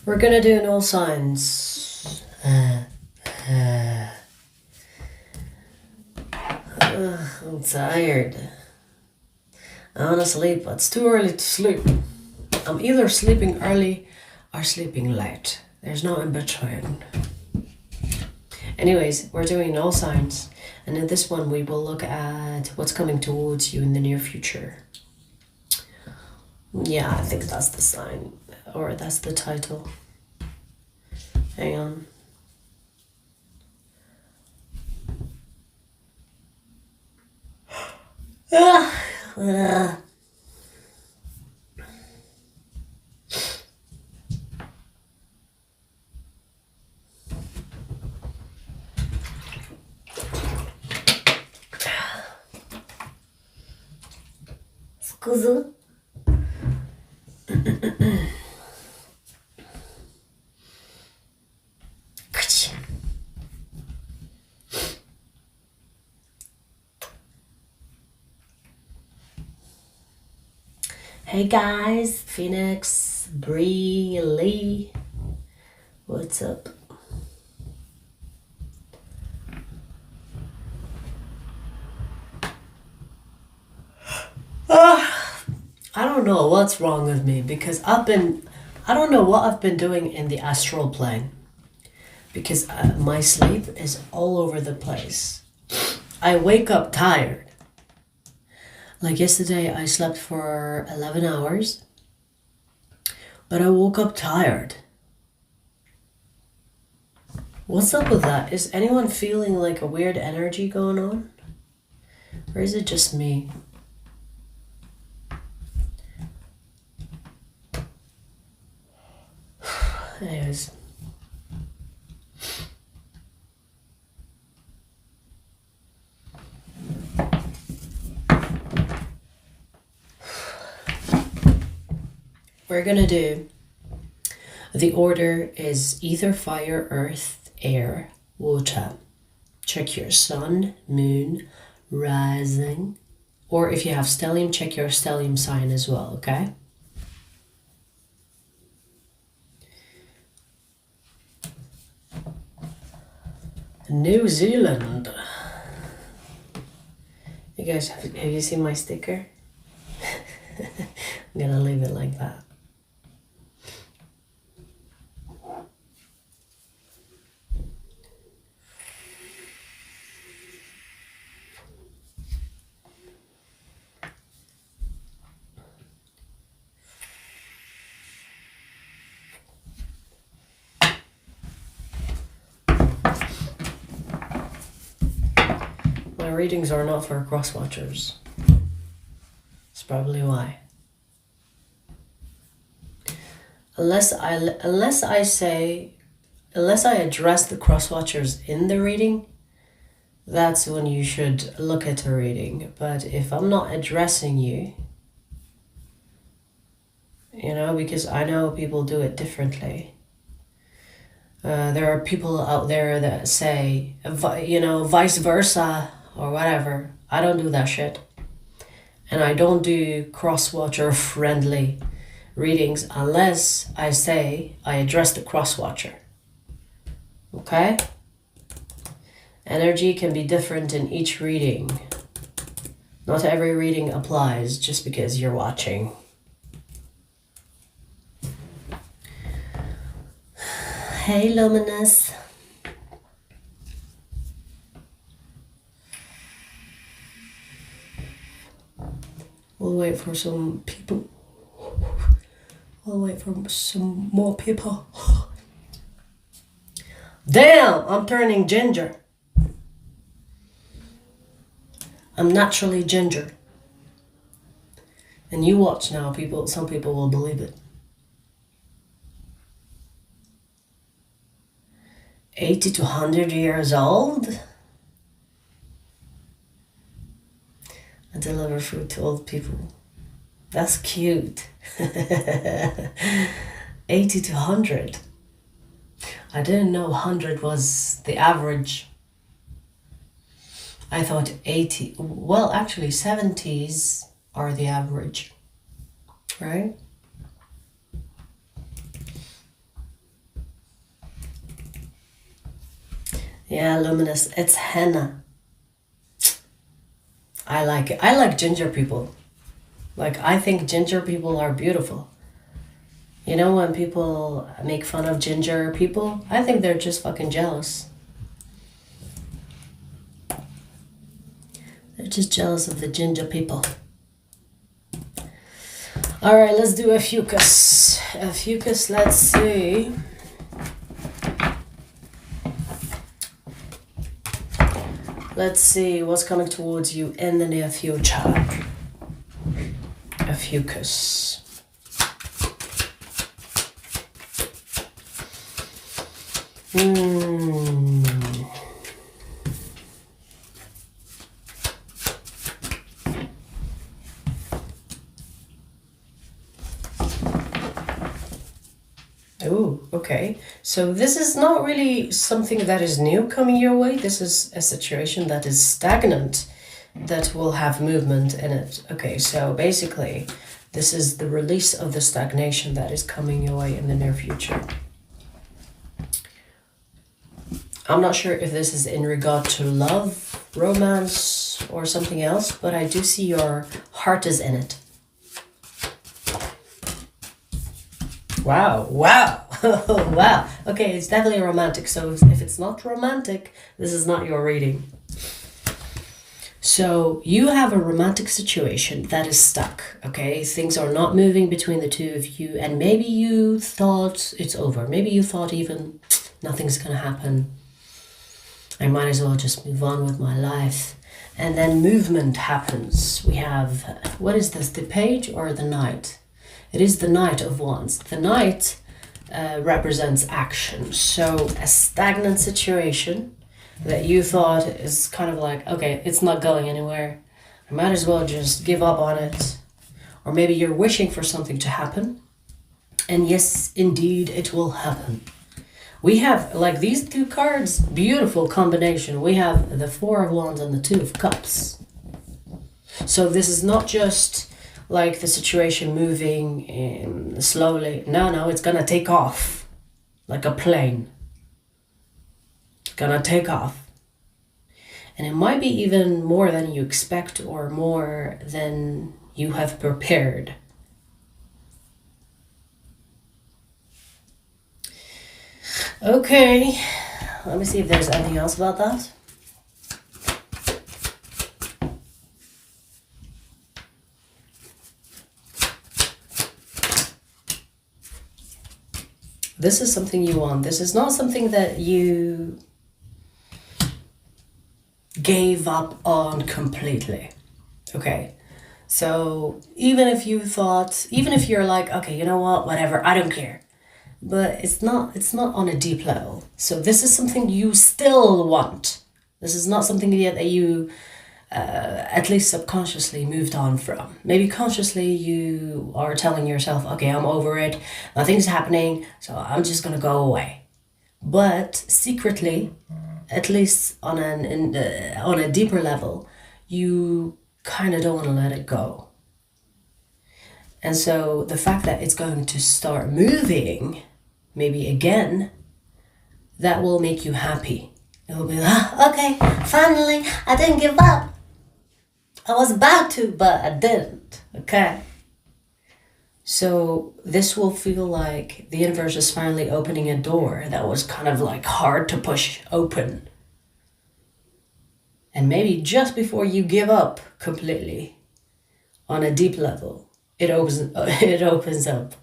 We're gonna do an all signs. I'm tired. I wanna sleep, but it's too early to sleep. I'm either sleeping early or sleeping late. There's no in between. Anyways, we're doing all signs. And in this one, we will look at what's coming towards you in the near future. Yeah, I think that's the sign, or that's the title. Hang on. Scusa. Hey guys, Phoenix, Bree, Lee, what's up? I don't know what's wrong with me because I don't know what I've been doing in the astral plane because my sleep is all over the place. I wake up tired. Like yesterday, I slept for 11 hours, but I woke up tired. What's up with that? Is anyone feeling like a weird energy going on? Or is it just me? Anyways. We're gonna do, the order is either fire, earth, air, water. Check your sun, moon, rising, or if you have stellium, check your stellium sign as well, okay? New Zealand. You guys, have you seen my sticker? I'm gonna leave it like that. My readings are not for cross-watchers. That's probably why. Unless I address the cross-watchers in the reading, that's when you should look at a reading. But if I'm not addressing you, because I know people do it differently. There are people out there that say, vice versa or whatever. I don't do that shit. And I don't do cross-watcher friendly readings unless I say I address the cross-watcher. Okay? Energy can be different in each reading. Not every reading applies just because you're watching. Hey, Luminous. We'll wait for some people. We'll wait for some more people. Damn, I'm turning ginger. I'm naturally ginger. And you watch now, some people will believe it. 80 to 100 years old? I deliver food to old people. That's cute. 80 to 100. I didn't know 100 was the average. I thought 80, well actually 70s are the average. right? Yeah, luminous. It's henna. I like it. I like ginger people. Like, I think ginger people are beautiful. You know, when people make fun of ginger people, I think they're just fucking jealous. They're just jealous of the ginger people. All right, let's do a fucus. A fucus, let's see. Let's see what's coming towards you in the near future. A fucus. Oh, okay. So this is not really something that is new coming your way. This is a situation that is stagnant, that will have movement in it. Okay, so basically, this is the release of the stagnation that is coming your way in the near future. I'm not sure if this is in regard to love, romance, or something else, but I do see your heart is in it. Wow, wow, wow. Okay, it's definitely romantic. So if it's not romantic, this is not your reading. So you have a romantic situation that is stuck, okay? Things are not moving between the two of you, and maybe you thought it's over. Maybe you thought even nothing's gonna happen. I might as well just move on with my life. And then movement happens. We have, what is this, the page or the knight? It is the Knight of Wands. The Knight represents action. So a stagnant situation that you thought is kind of like, okay, it's not going anywhere. I might as well just give up on it. Or maybe you're wishing for something to happen. And yes, indeed, it will happen. We have, like, these two cards, beautiful combination. We have the Four of Wands and the Two of Cups. So this is not just like the situation moving slowly. No, it's gonna take off like a plane. It's gonna take off. And it might be even more than you expect or more than you have prepared. Okay, let me see if there's anything else about that. This is something you want. This is not something that you gave up on completely. Okay. So even if you thought, even if you're like, okay, you know what, whatever, I don't care. But it's not on a deep level. So this is something you still want. This is not something yet that you at least subconsciously moved on from. Maybe consciously you are telling yourself, okay, I'm over it, nothing's happening, so I'm just gonna go away. But secretly, at least on a deeper level, you kind of don't want to let it go. And so the fact that it's going to start moving, maybe again, that will make you happy. It will be like, okay, finally, I didn't give up. I was about to, but I didn't, okay? So this will feel like the universe is finally opening a door that was kind of like hard to push open. And maybe just before you give up completely, on a deep level, it opens up.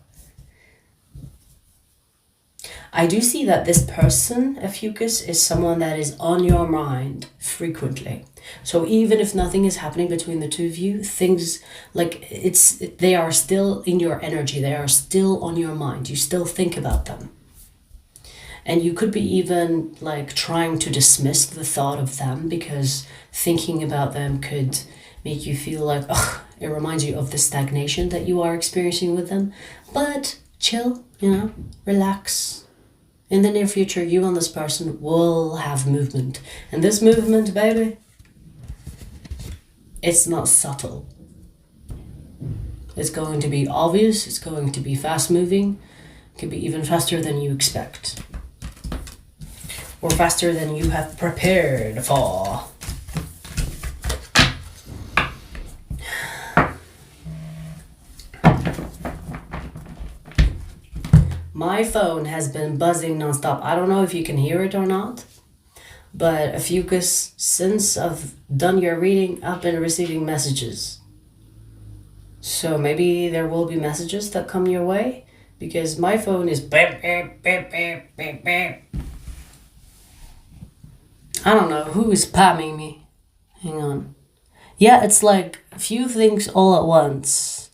I do see that this person, a fucus, is someone that is on your mind frequently. So even if nothing is happening between the two of you, things like they are still in your energy. They are still on your mind. You still think about them. And you could be even like trying to dismiss the thought of them because thinking about them could make you feel like, oh, it reminds you of the stagnation that you are experiencing with them. But chill, relax. In the near future, you and this person will have movement. And this movement, baby, it's not subtle. It's going to be obvious. It's going to be fast moving. It could be even faster than you expect. Or faster than you have prepared for. My phone has been buzzing nonstop. I don't know if you can hear it or not, but Fucus, since I've done your reading, I've been receiving messages. So maybe there will be messages that come your way, because my phone is beep, beep, beep, beep, beep, beep. I don't know who is spamming me. Hang on. Yeah, it's like a few things all at once.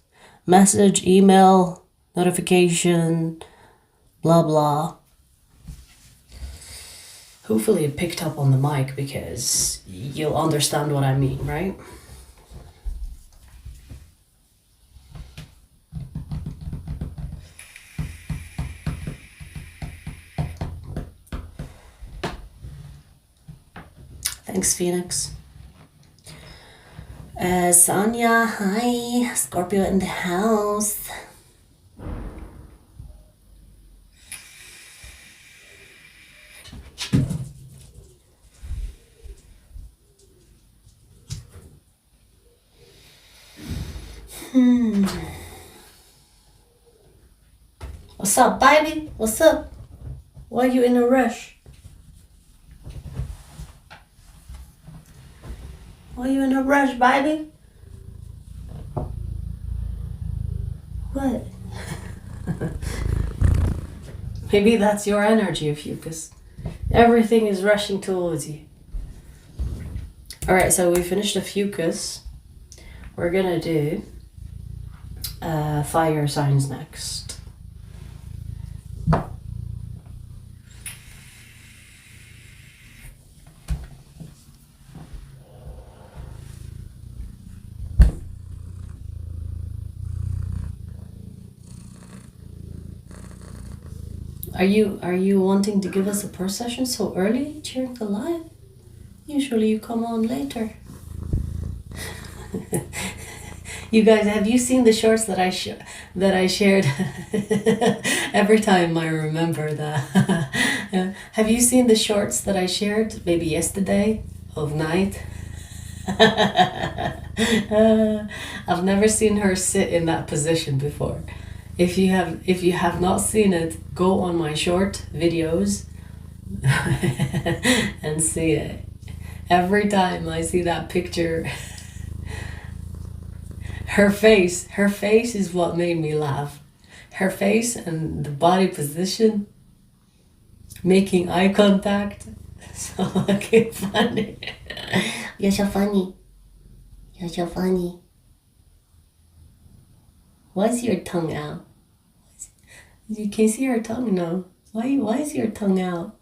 Message, email, notification, blah blah. Hopefully it picked up on the mic, because you'll understand what I mean, right? Thanks, Phoenix. Sonia, hi. Scorpio in the house. What's up, baby? What's up? Why are you in a rush? Why are you in a rush, baby? What? Maybe that's your energy, Fucus. Everything is rushing towards you. Alright, so we finished the Fucus. We're gonna do fire signs next. Are you wanting to give us a per session so early during the live? Usually you come on later. You guys, have you seen the shorts that I shared? Every time I remember that. Have you seen the shorts that I shared maybe yesterday of night? I've never seen her sit in that position before. If you have not seen it, go on my short videos and see it. Every time I see that picture, her face is what made me laugh. Her face and the body position, making eye contact, so fucking funny. You're so funny. You're so funny. Why is your tongue out? You can see her tongue now. Why is your tongue out?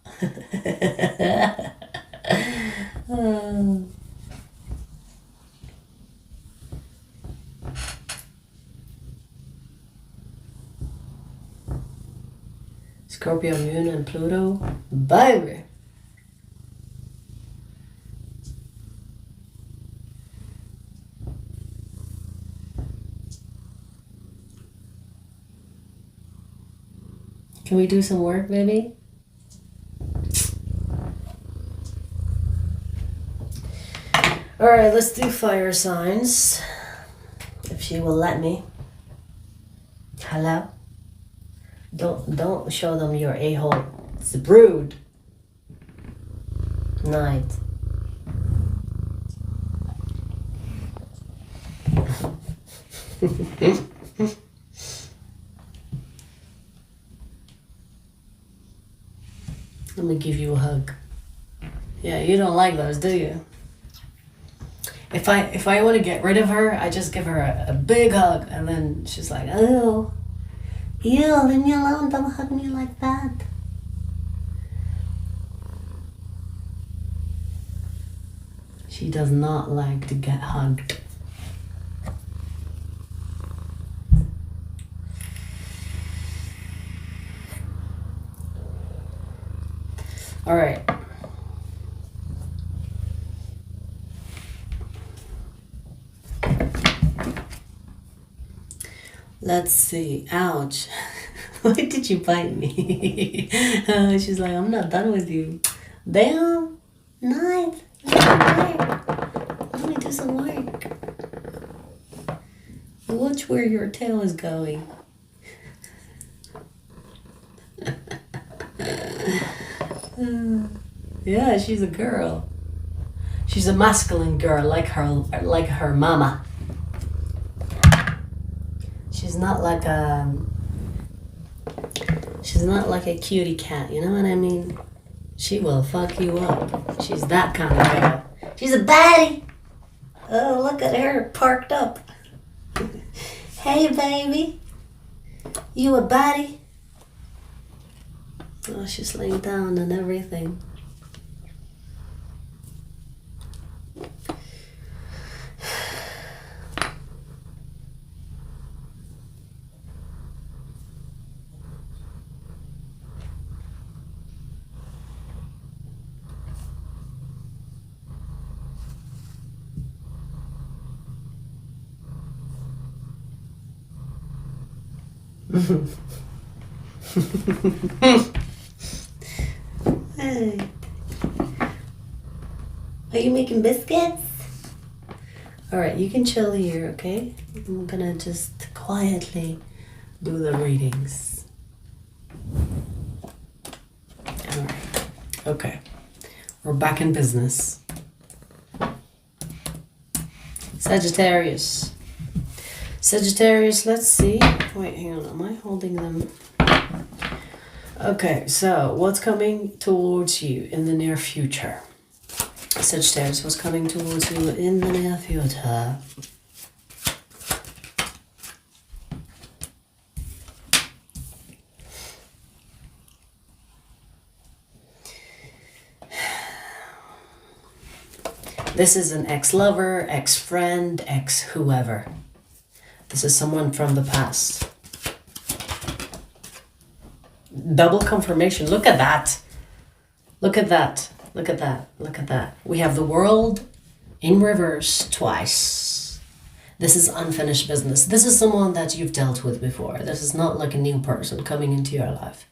Scorpio moon and Pluto. Baby. Can we do some work, baby? Alright, let's do fire signs. If she will let me. Hello? Don't show them your a-hole. It's a brood. Night. Let me give you a hug. Yeah, you don't like those, do you? If I want to get rid of her, I just give her a big hug, and then she's like, oh, ew, leave me alone, don't hug me like that. She does not like to get hugged. All right. Let's see. Ouch. Why did you bite me? She's like, I'm not done with you. Damn. Nice. Let me do some work. Watch where your tail is going. Yeah, she's a girl. She's a masculine girl, like her mama. She's not like a cutie cat, you know what I mean? She will fuck you up. She's that kind of girl. She's a baddie. Oh, look at her parked up. Hey, baby. You a baddie? Oh, she's laying down and everything. Hey. Are you making biscuits? Alright, you can chill here, okay? I'm gonna just quietly do the readings. Alright, okay. We're back in business. Sagittarius. Sagittarius, let's see. Wait, hang on, am I holding them? Okay, so what's coming towards you in the near future? Sagittarius, what's coming towards you in the near future? This is an ex-lover, ex-friend, ex-whoever. This is someone from the past. Double confirmation. Look at that. Look at that. Look at that. Look at that. We have the world in reverse twice. This is unfinished business. This is someone that you've dealt with before. This is not like a new person coming into your life.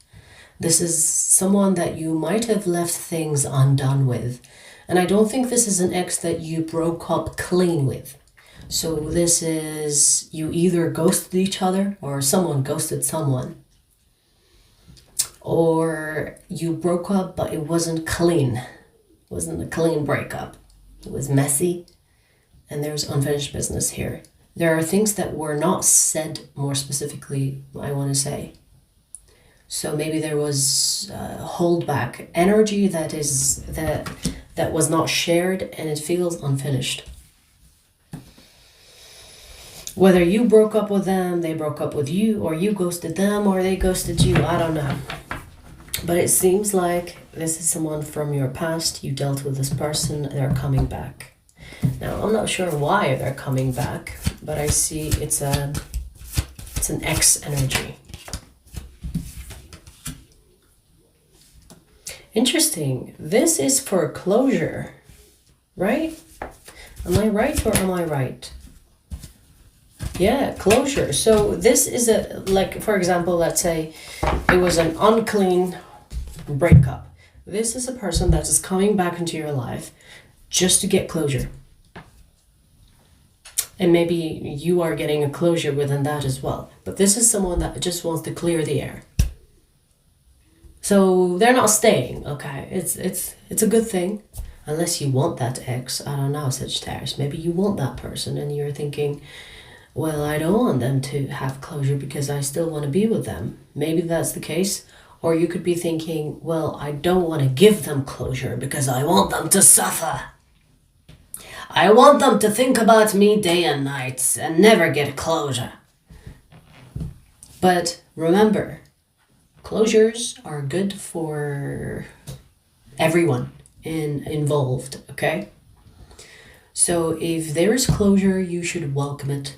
This is someone that you might have left things undone with. And I don't think this is an ex that you broke up clean with. So this is you either ghosted each other or someone ghosted someone. Or you broke up but it wasn't clean. It wasn't a clean breakup. It was messy and there's unfinished business here. There are things that were not said more specifically, I want to say. So maybe there was holdback energy that was not shared and it feels unfinished. Whether you broke up with them, they broke up with you, or you ghosted them, or they ghosted you, I don't know. But it seems like this is someone from your past. You dealt with this person, they're coming back. Now, I'm not sure why they're coming back, but I see it's an ex energy. Interesting. This is for closure, right? Am I right or am I right? Yeah, closure. So this is for example, let's say it was an unclean breakup. This is a person that is coming back into your life just to get closure. And maybe you are getting a closure within that as well. But this is someone that just wants to clear the air. So they're not staying, okay? It's a good thing. Unless you want that ex, I don't know, Sagittarius. Maybe you want that person and you're thinking, well, I don't want them to have closure because I still want to be with them. Maybe that's the case. Or you could be thinking, well, I don't want to give them closure because I want them to suffer. I want them to think about me day and night and never get closure. But remember, closures are good for everyone involved, okay? So if there is closure, you should welcome it.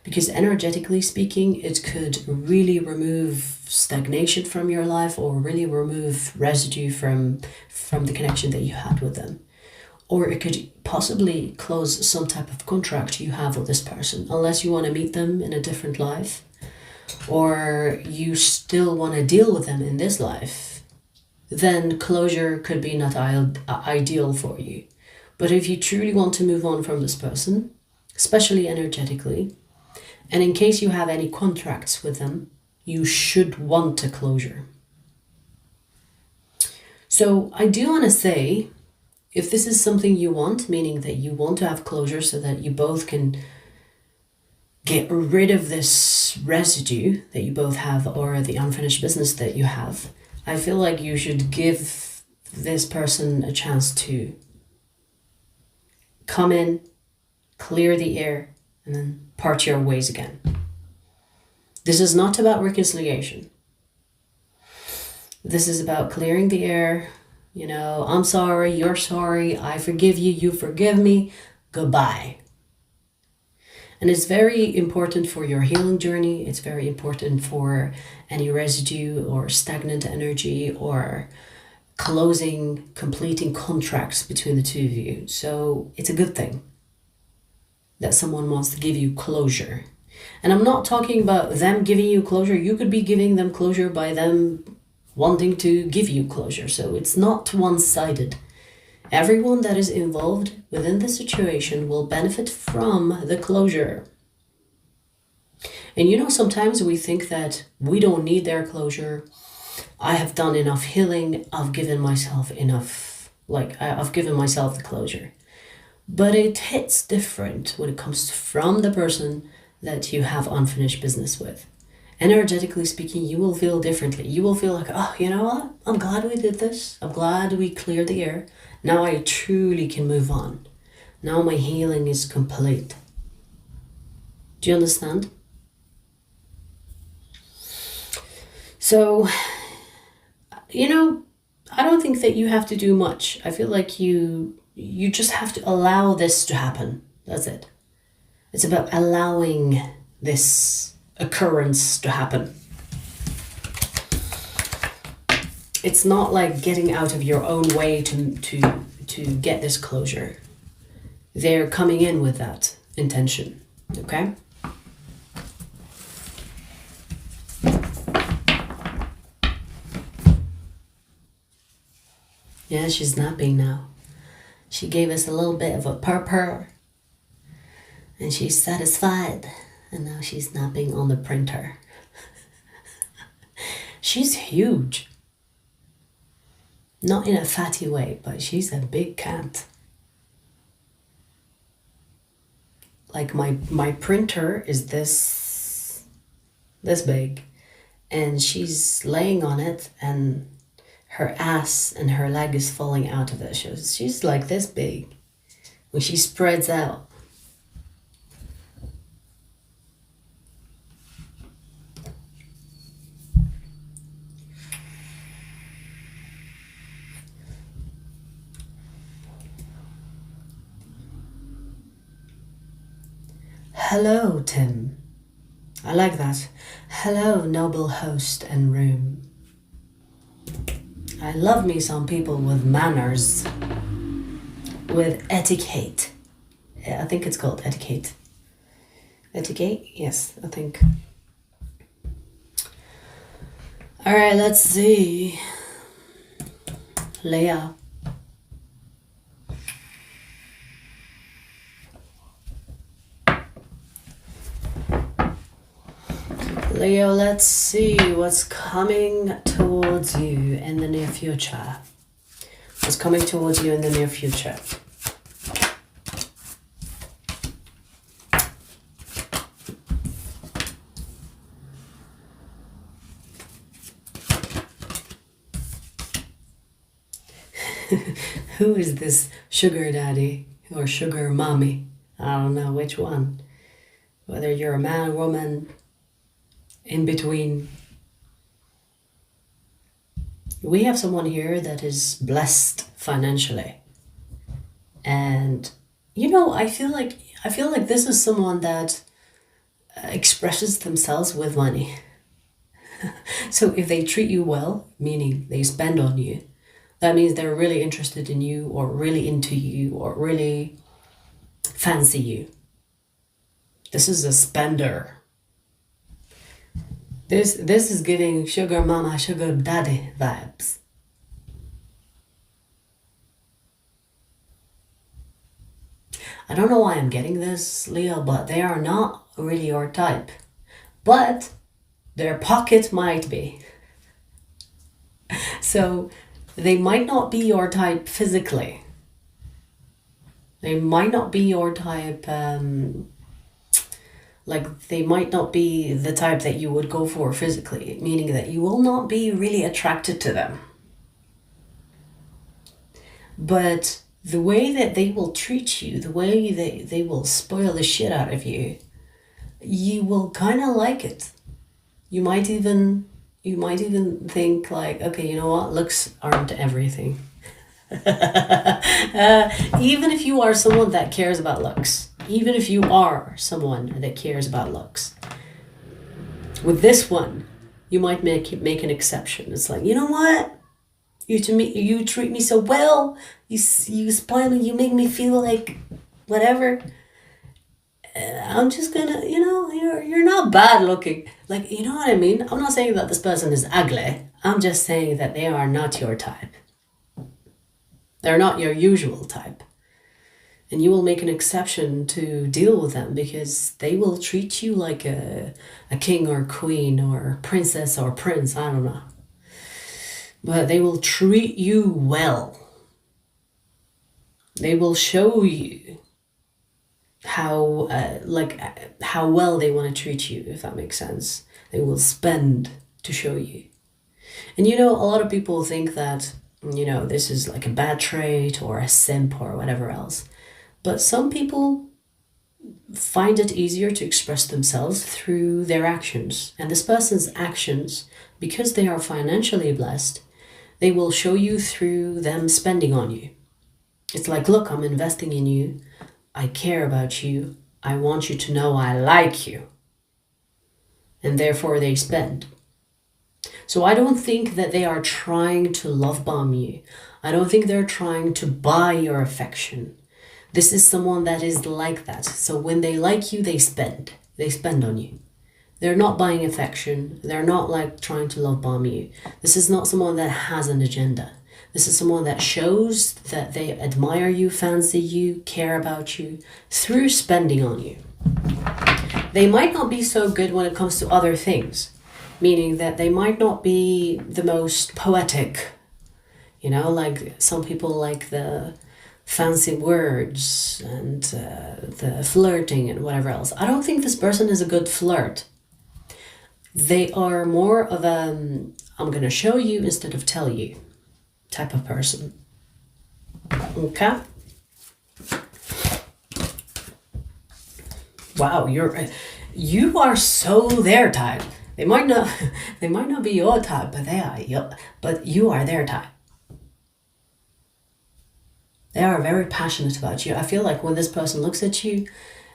Because energetically speaking, it could really remove stagnation from your life or really remove residue from the connection that you had with them. or it could possibly close some type of contract you have with this person, unless you want to meet them in a different life, or you still want to deal with them in this life. Then closure could be not ideal for you. But if you truly want to move on from this person, especially energetically, and in case you have any contracts with them, you should want a closure. So I do want to say, if this is something you want, meaning that you want to have closure so that you both can get rid of this residue that you both have, or the unfinished business that you have, I feel like you should give this person a chance to come in, clear the air, and then part your ways again. This is not about reconciliation. This is about clearing the air. You know, I'm sorry, you're sorry, I forgive you, you forgive me, goodbye. And it's very important for your healing journey. It's very important for any residue or stagnant energy or completing contracts between the two of you. So it's a good thing that someone wants to give you closure. And I'm not talking about them giving you closure. You could be giving them closure by them wanting to give you closure. So it's not one-sided. Everyone that is involved within the situation will benefit from the closure. And you know, sometimes we think that we don't need their closure. I have done enough healing. I've given myself enough, I've given myself the closure. But it hits different when it comes from the person that you have unfinished business with. Energetically speaking, you will feel differently. You will feel like, oh, you know what? I'm glad we did this. I'm glad we cleared the air. Now I truly can move on. Now my healing is complete. Do you understand? So, you know, I don't think that you have to do much. I feel like you just have to allow this to happen. That's it. It's about allowing this occurrence to happen. It's not like getting out of your own way to get this closure. They're coming in with that intention, okay? Yeah, she's napping now. She gave us a little bit of a purr, and she's satisfied. And now she's napping on the printer. She's huge. Not in a fatty way, but she's a big cat. Like my printer is this big, and she's laying on it, and her ass and her leg is falling out of it. She's like this big when she spreads out. Hello, Tim. I like that. Hello, noble host and room. I love me some people with manners, with etiquette. I think it's called etiquette. Etiquette? Yes, I think. All right, let's see. Leah. Leo, let's see what's coming towards you in the near future. What's coming towards you in the near future? Who is this sugar daddy or sugar mommy? I don't know which one. Whether you're a man or woman, in between. We have someone here that is blessed financially. And you know, I feel like this is someone that expresses themselves with money. So if they treat you well, meaning they spend on you, That means they're really interested in you, or really into you, or really fancy you. This is a spender. This is giving sugar mama, sugar daddy vibes. I don't know why I'm getting this, Leo, but they are not really your type. But their pocket might be. So they might not be your type physically. They might not be your type, like they might not be the type that you would go for physically, meaning that you will not be really attracted to them. But the way that they will treat you, the way they will spoil the shit out of you, you will kind of like it. You might even think like, okay, you know what, looks aren't everything. Even if you are someone that cares about looks, even if you are someone that cares about looks, with this one, you might make an exception. It's like, you know what? You treat me so well. You spoil me. You make me feel like whatever. I'm just gonna, you're not bad looking. Like, you know what I mean? I'm not saying that this person is ugly. I'm just saying that they are not your type. They're not your usual type. And you will make an exception to deal with them because they will treat you like a king or queen or princess or prince. I don't know. But they will treat you well. They will show you how well they want to treat you, if that makes sense. They will spend to show you. And a lot of people think that, this is like a bad trait or a simp or whatever else. But some people find it easier to express themselves through their actions. And this person's actions, because they are financially blessed, they will show you through them spending on you. It's like, look, I'm investing in you. I care about you. I want you to know I like you. And therefore they spend. So I don't think that they are trying to love bomb you. I don't think they're trying to buy your affection. This is someone that is like that. So when they like you, they spend. They spend on you. They're not buying affection. They're not like trying to love bomb you. This is not someone that has an agenda. This is someone that shows that they admire you, fancy you, care about you through spending on you. They might not be so good when it comes to other things, meaning that they might not be the most poetic, like some people like the fancy words and the flirting and whatever else. I don't think this person is a good flirt. They are more of a, I'm going to show you instead of tell you type of person. Okay? Wow, you are so their type. They might not be your type, but you are their type. They are very passionate about you. I feel like when this person looks at you,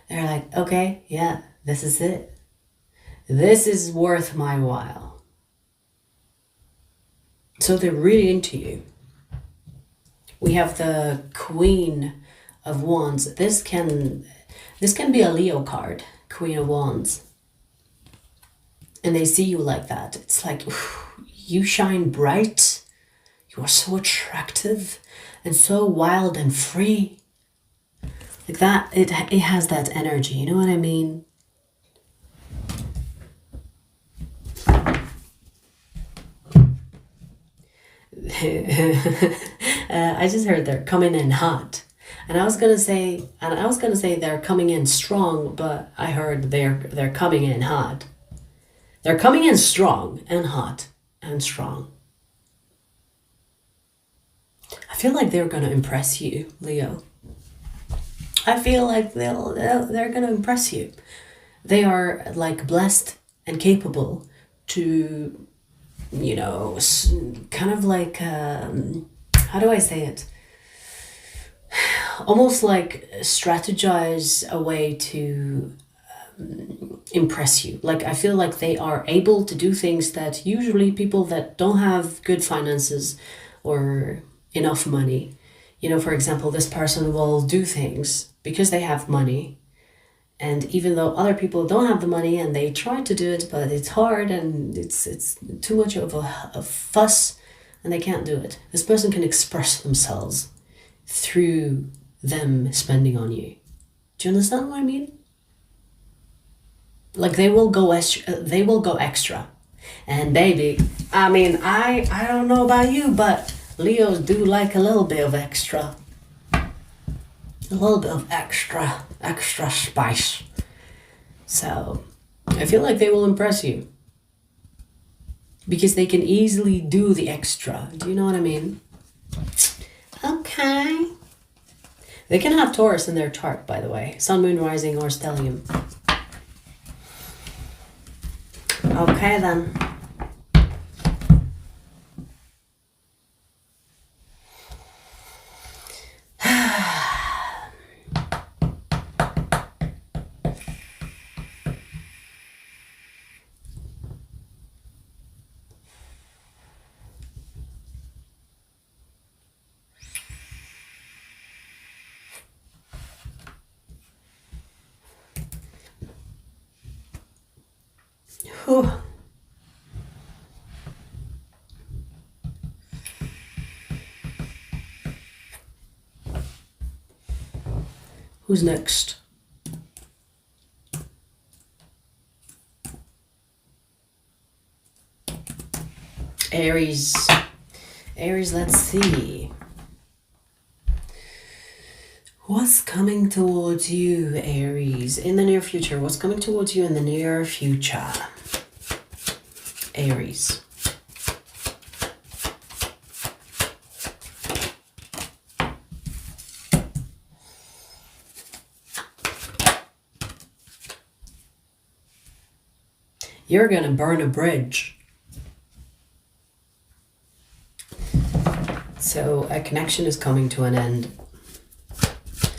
they're like, okay, yeah, this is it. This is worth my while. So they're really into you. We have the Queen of Wands. This can be a Leo card, Queen of Wands. And they see you like that. It's like, you shine bright. You are so attractive and so wild and free. Like that, it has that energy. You know what I mean? I just heard they're coming in hot. And I was gonna say they're coming in strong, but I heard they're coming in hot. They're coming in strong and hot and strong. I feel like they're gonna impress you, Leo. I feel like they're gonna impress you. They are like blessed and capable to, kind of like, how do I say it? Almost like strategize a way to impress you. Like, I feel like they are able to do things that usually people that don't have good finances or enough money. You know, for example, this person will do things because they have money. And even though other people don't have the money and they try to do it, but it's hard and it's too much of a fuss and they can't do it. This person can express themselves through them spending on you. Do you understand what I mean? Like they will go extra. And baby, I mean, I don't know about you, but Leos do like a little bit of extra. A little bit of extra spice. So I feel like they will impress you. Because they can easily do the extra. Do you know what I mean? Okay. They can have Taurus in their chart, by the way. Sun, Moon, Rising, or Stellium. Okay, then. Whew. Who's next? Aries. Aries, let's see. What's coming towards you, Aries, in the near future? What's coming towards you in the near future? Aries. You're going to burn a bridge. So a connection is coming to an end.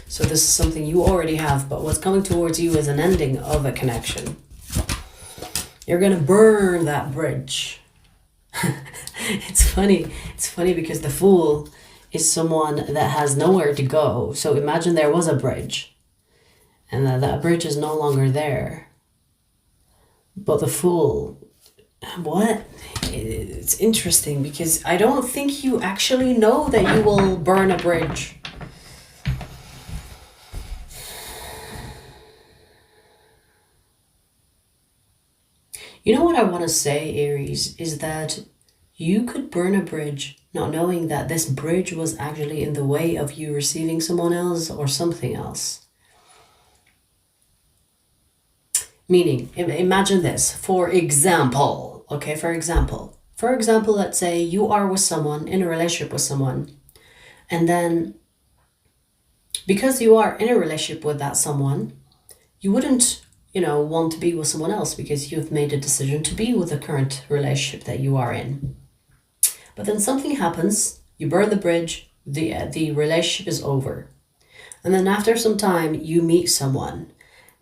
So this is something you already have, but what's coming towards you is an ending of a connection. You're going to burn that bridge. It's funny. It's funny because the Fool is someone that has nowhere to go. So imagine there was a bridge and that bridge is no longer there. But the Fool, what? It's interesting because I don't think you actually know that you will burn a bridge. You know what I want to say, Aries, is that you could burn a bridge not knowing that this bridge was actually in the way of you receiving someone else or something else. Meaning, imagine this, for example, let's say you are with someone, in a relationship with someone, and then because you are in a relationship with that someone, you wouldn't, want to be with someone else because you've made a decision to be with the current relationship that you are in. But then something happens, you burn the bridge, the relationship is over. And then after some time, you meet someone,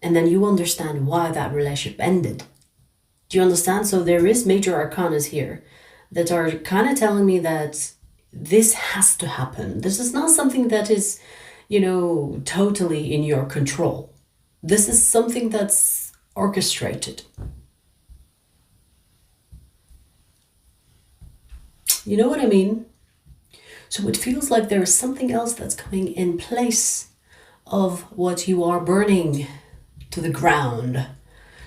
and then you understand why that relationship ended. Do you understand? So there is major arcanas here that are kind of telling me that this has to happen. This is not something that is, totally in your control. This is something that's orchestrated. You know what I mean? So it feels like there is something else that's coming in place of what you are burning to the ground.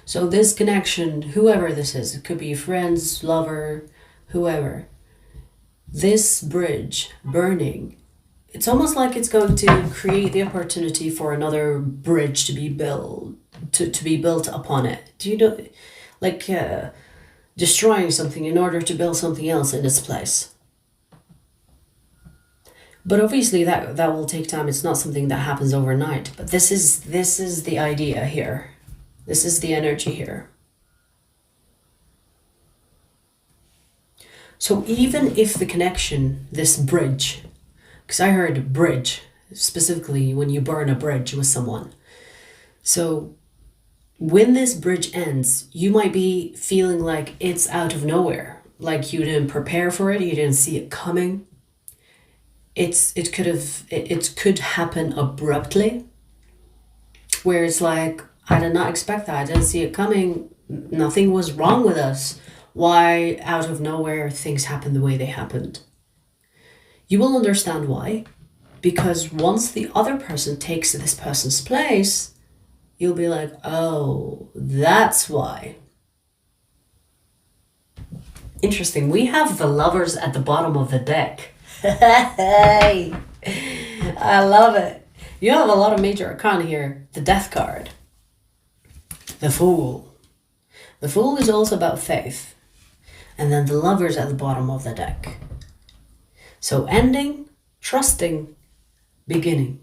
So this connection, whoever this is, it could be friends, lover, whoever, this bridge burning, it's almost like it's going to create the opportunity for another bridge to be built, to be built upon it. Do you know, like destroying something in order to build something else in its place. But obviously that will take time. It's not something that happens overnight. But this is the idea here. This is the energy here. So even if the connection, this bridge, because I heard bridge, specifically when you burn a bridge with someone. So when this bridge ends, you might be feeling like it's out of nowhere. Like you didn't prepare for it, you didn't see it coming. it could happen abruptly, where it's like, I did not expect that. I didn't see it coming. Nothing was wrong with us. Why, out of nowhere, things happened the way they happened? You will understand why. Because once the other person takes this person's place, you'll be like, oh, that's why. Interesting. We have the Lovers at the bottom of the deck. Hey, I love it. You have a lot of major arcana here. The Death card. The Fool. The Fool is also about faith. And then the Lovers at the bottom of the deck. So ending, trusting, beginning.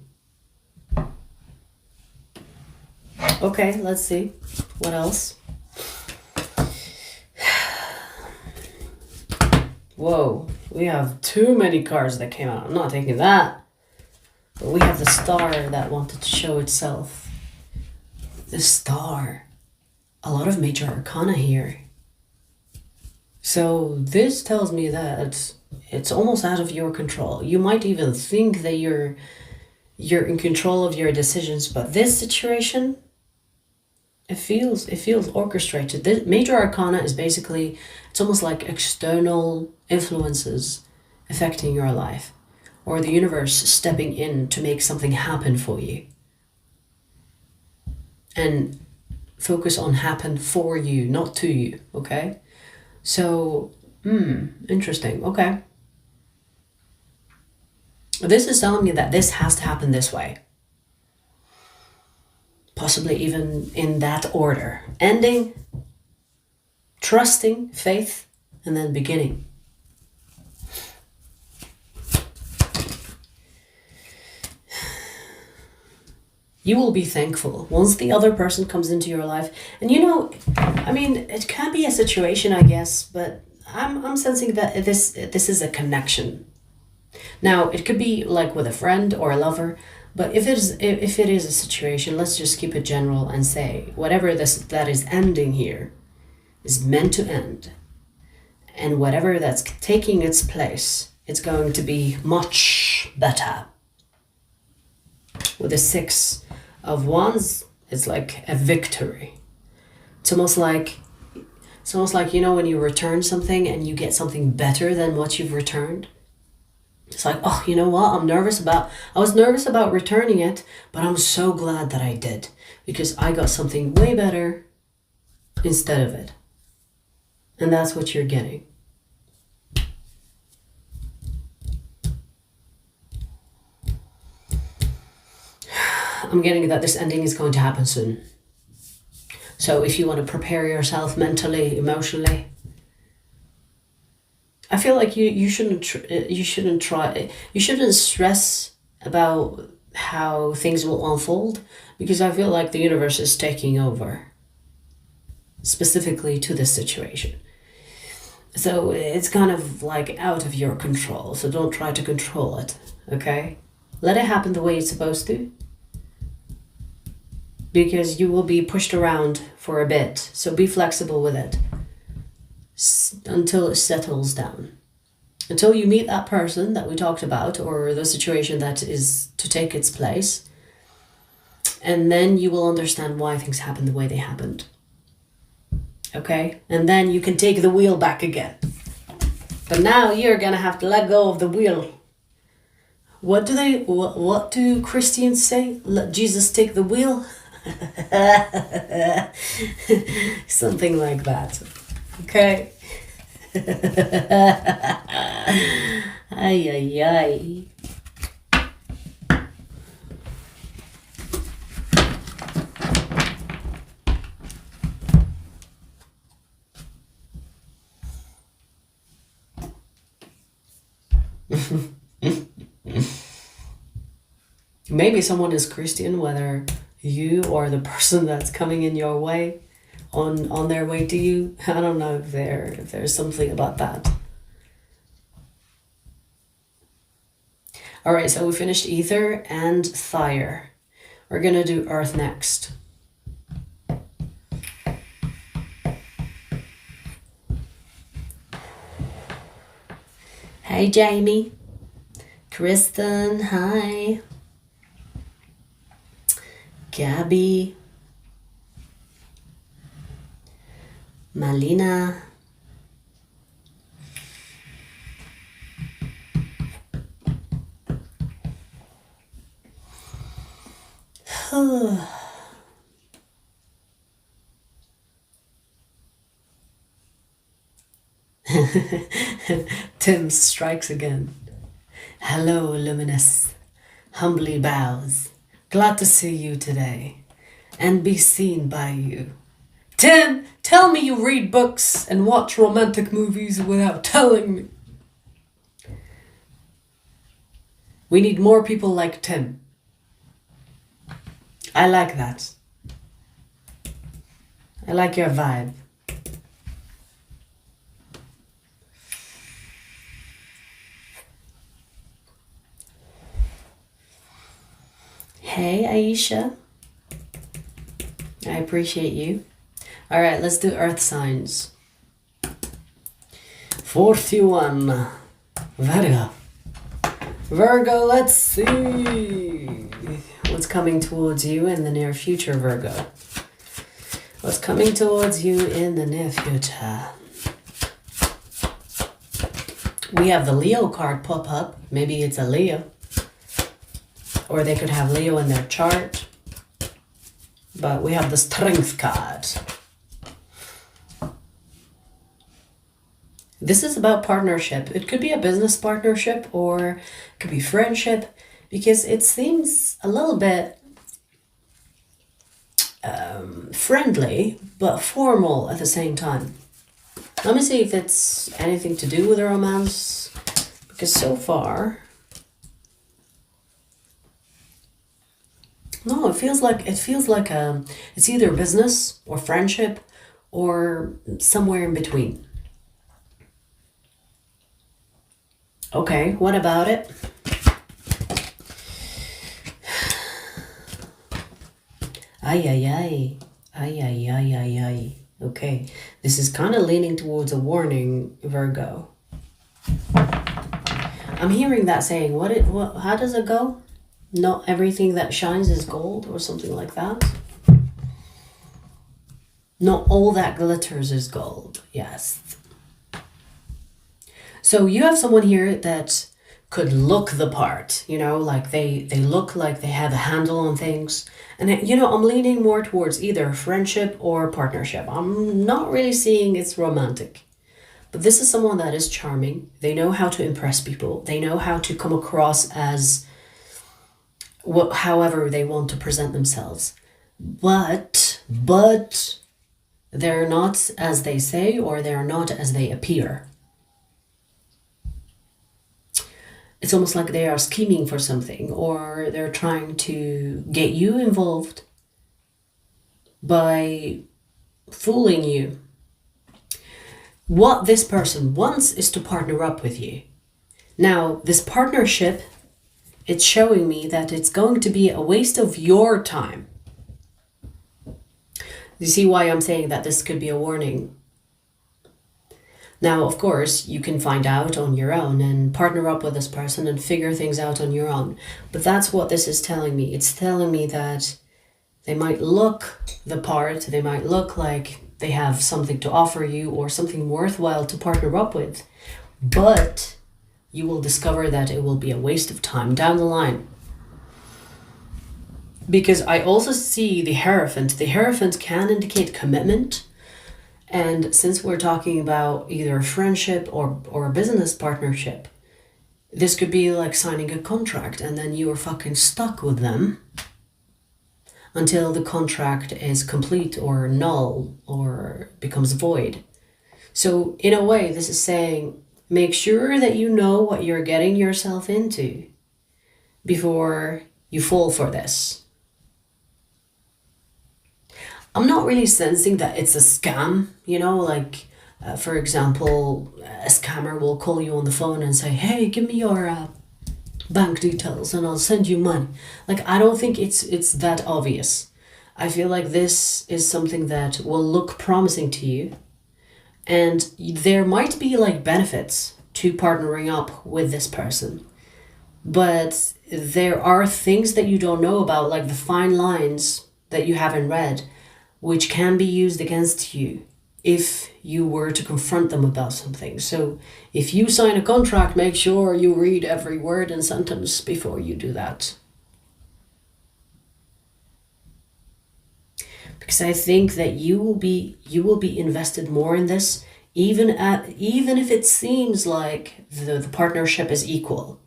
Okay, let's see. What else? Whoa, we have too many cards that came out. I'm not taking that. But we have the Star that wanted to show itself. The Star. A lot of major arcana here. So this tells me that it's almost out of your control. You might even think that you're in control of your decisions, but this situation, it feels orchestrated. The major arcana is basically, it's almost like external influences affecting your life, or the universe stepping in to make something happen for you. And focus on happen for you, not to you, okay? So, interesting, okay. This is telling me that this has to happen this way. Possibly even in that order. Ending, trusting, faith, and then beginning. You will be thankful once the other person comes into your life. And you know, I mean, it can be a situation, I guess, but I'm sensing that this is a connection. Now, it could be like with a friend or a lover, but if it is a situation, let's just keep it general and say whatever that is ending here is meant to end. And whatever that's taking its place, it's going to be much better. With the 6 of Wands, it's like a victory. It's almost like, you know, when you return something and you get something better than what you've returned. It's like, oh, you know what? I was nervous about returning it, but I'm so glad that I did, because I got something way better instead of it. And that's what you're getting. I'm getting that this ending is going to happen soon. So if you want to prepare yourself mentally, emotionally, I feel like you shouldn't stress about how things will unfold, because I feel like the universe is taking over specifically to this situation. So it's kind of like out of your control. So don't try to control it, okay? Let it happen the way it's supposed to, because you will be pushed around for a bit. So be flexible with it until it settles down. Until you meet that person that we talked about, or the situation that is to take its place. And then you will understand why things happened the way they happened. Okay? And then you can take the wheel back again. But now you're gonna have to let go of the wheel. What do Christians say? Let Jesus take the wheel? Something like that. Okay? Ay, ay, ay. Maybe someone is Christian, whether you or the person that's coming in your way, on their way to you. I don't know if there's something about that. All right, so we finished Ether and Fire. We're gonna do Earth next. Hey, Jamie. Kristen, hi. Gabby. Malina. Tim strikes again. Hello, Luminous. Humbly bows. Glad to see you today and be seen by you. Tim, tell me you read books and watch romantic movies without telling me. We need more people like Tim. I like that. I like your vibe. Hey, Aisha. I appreciate you. All right, let's do earth signs. 41. Virgo. Virgo, let's see. What's coming towards you in the near future, Virgo? What's coming towards you in the near future? We have the Leo card pop up. Maybe it's a Leo. Or they could have Leo in their chart. But we have the Strength card. This is about partnership. It could be a business partnership or it could be friendship, because it seems a little bit friendly but formal at the same time. Let me see if it's anything to do with a romance, because so far, no, it feels like it's either business or friendship or somewhere in between. Okay, what about it? Ay, ay, ay. Ay, ay, ay, ay, ay. Okay, this is kind of leaning towards a warning, Virgo. I'm hearing that saying, how does it go? Not everything that shines is gold, or something like that. Not all that glitters is gold. Yes. So you have someone here that could look the part, like they look like they have a handle on things. And, I'm leaning more towards either friendship or partnership. I'm not really seeing it's romantic. But this is someone that is charming. They know how to impress people. They know how to come across as however they want to present themselves. But they're not as they say, or they're not as they appear. It's almost like they are scheming for something, or they're trying to get you involved by fooling you. What this person wants is to partner up with you. Now, this partnership, it's showing me that it's going to be a waste of your time. You see why I'm saying that this could be a warning? Now, of course, you can find out on your own and partner up with this person and figure things out on your own. But that's what this is telling me. It's telling me that they might look the part, they might look like they have something to offer you or something worthwhile to partner up with. But you will discover that it will be a waste of time down the line. Because I also see the Hierophant. The Hierophant can indicate commitment. And since we're talking about either friendship or a business partnership, this could be like signing a contract and then you are fucking stuck with them until the contract is complete or null or becomes void. So in a way, this is saying, make sure that you know what you're getting yourself into before you fall for this. I'm not really sensing that it's a scam, for example, a scammer will call you on the phone and say, hey, give me your bank details and I'll send you money. I don't think it's that obvious. I feel like this is something that will look promising to you. And there might be benefits to partnering up with this person. But there are things that you don't know about, like the fine lines that you haven't read, which can be used against you if you were to confront them about something. So if you sign a contract, make sure you read every word and sentence before you do that. Because I think that you will be invested more in this, even if it seems like the partnership is equal.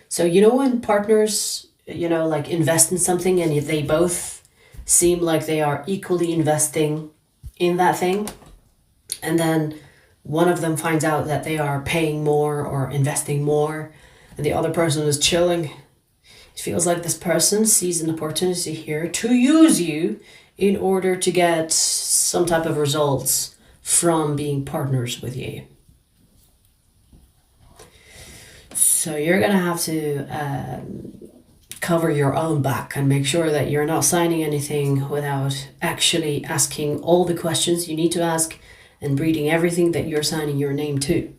So when partners, like invest in something and they both seem like they are equally investing in that thing, and then one of them finds out that they are paying more or investing more and the other person is chilling, it feels like this person sees an opportunity here to use you in order to get some type of results from being partners with you. So you're gonna have to cover your own back and make sure that you're not signing anything without actually asking all the questions you need to ask and reading everything that you're signing your name to.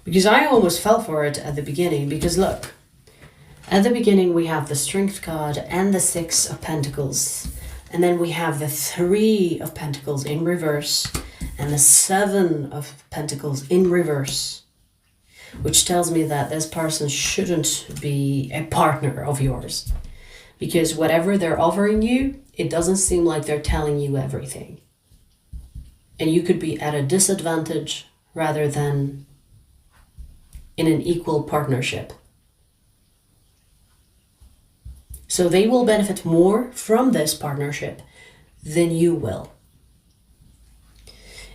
Because I almost fell for it at the beginning, because look, at the beginning we have the Strength card and the Six of Pentacles, and then we have the Three of Pentacles in reverse and the Seven of Pentacles in reverse, which tells me that this person shouldn't be a partner of yours, because whatever they're offering you, it doesn't seem like they're telling you everything. And you could be at a disadvantage rather than in an equal partnership. So they will benefit more from this partnership than you will.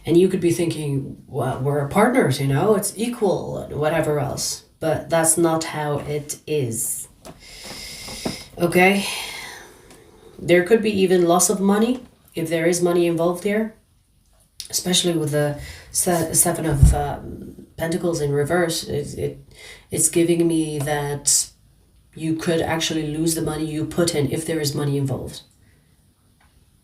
And you could be thinking, well, we're partners, it's equal and whatever else. But that's not how it is. Okay? There could be even loss of money if there is money involved here. Especially with the Seven of Pentacles in reverse. It's giving me that you could actually lose the money you put in if there is money involved.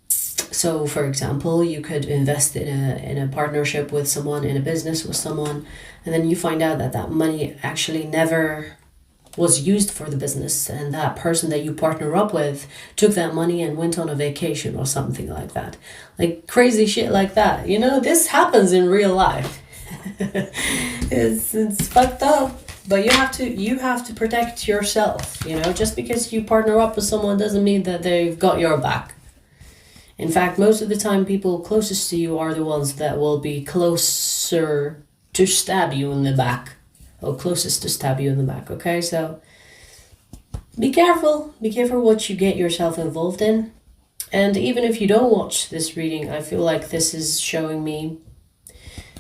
So, for example, you could invest in a partnership with someone, in a business with someone, and then you find out that money actually never was used for the business, and that person that you partner up with took that money and went on a vacation or something like that. Like crazy shit like that. This happens in real life. It's fucked up. But you have to protect yourself. Just because you partner up with someone doesn't mean that they've got your back. In fact, most of the time, people closest to you are the ones that will be closer to stab you in the back. Or closest to stab you in the back, okay? So, be careful. Be careful what you get yourself involved in. And even if you don't watch this reading, I feel like this is showing me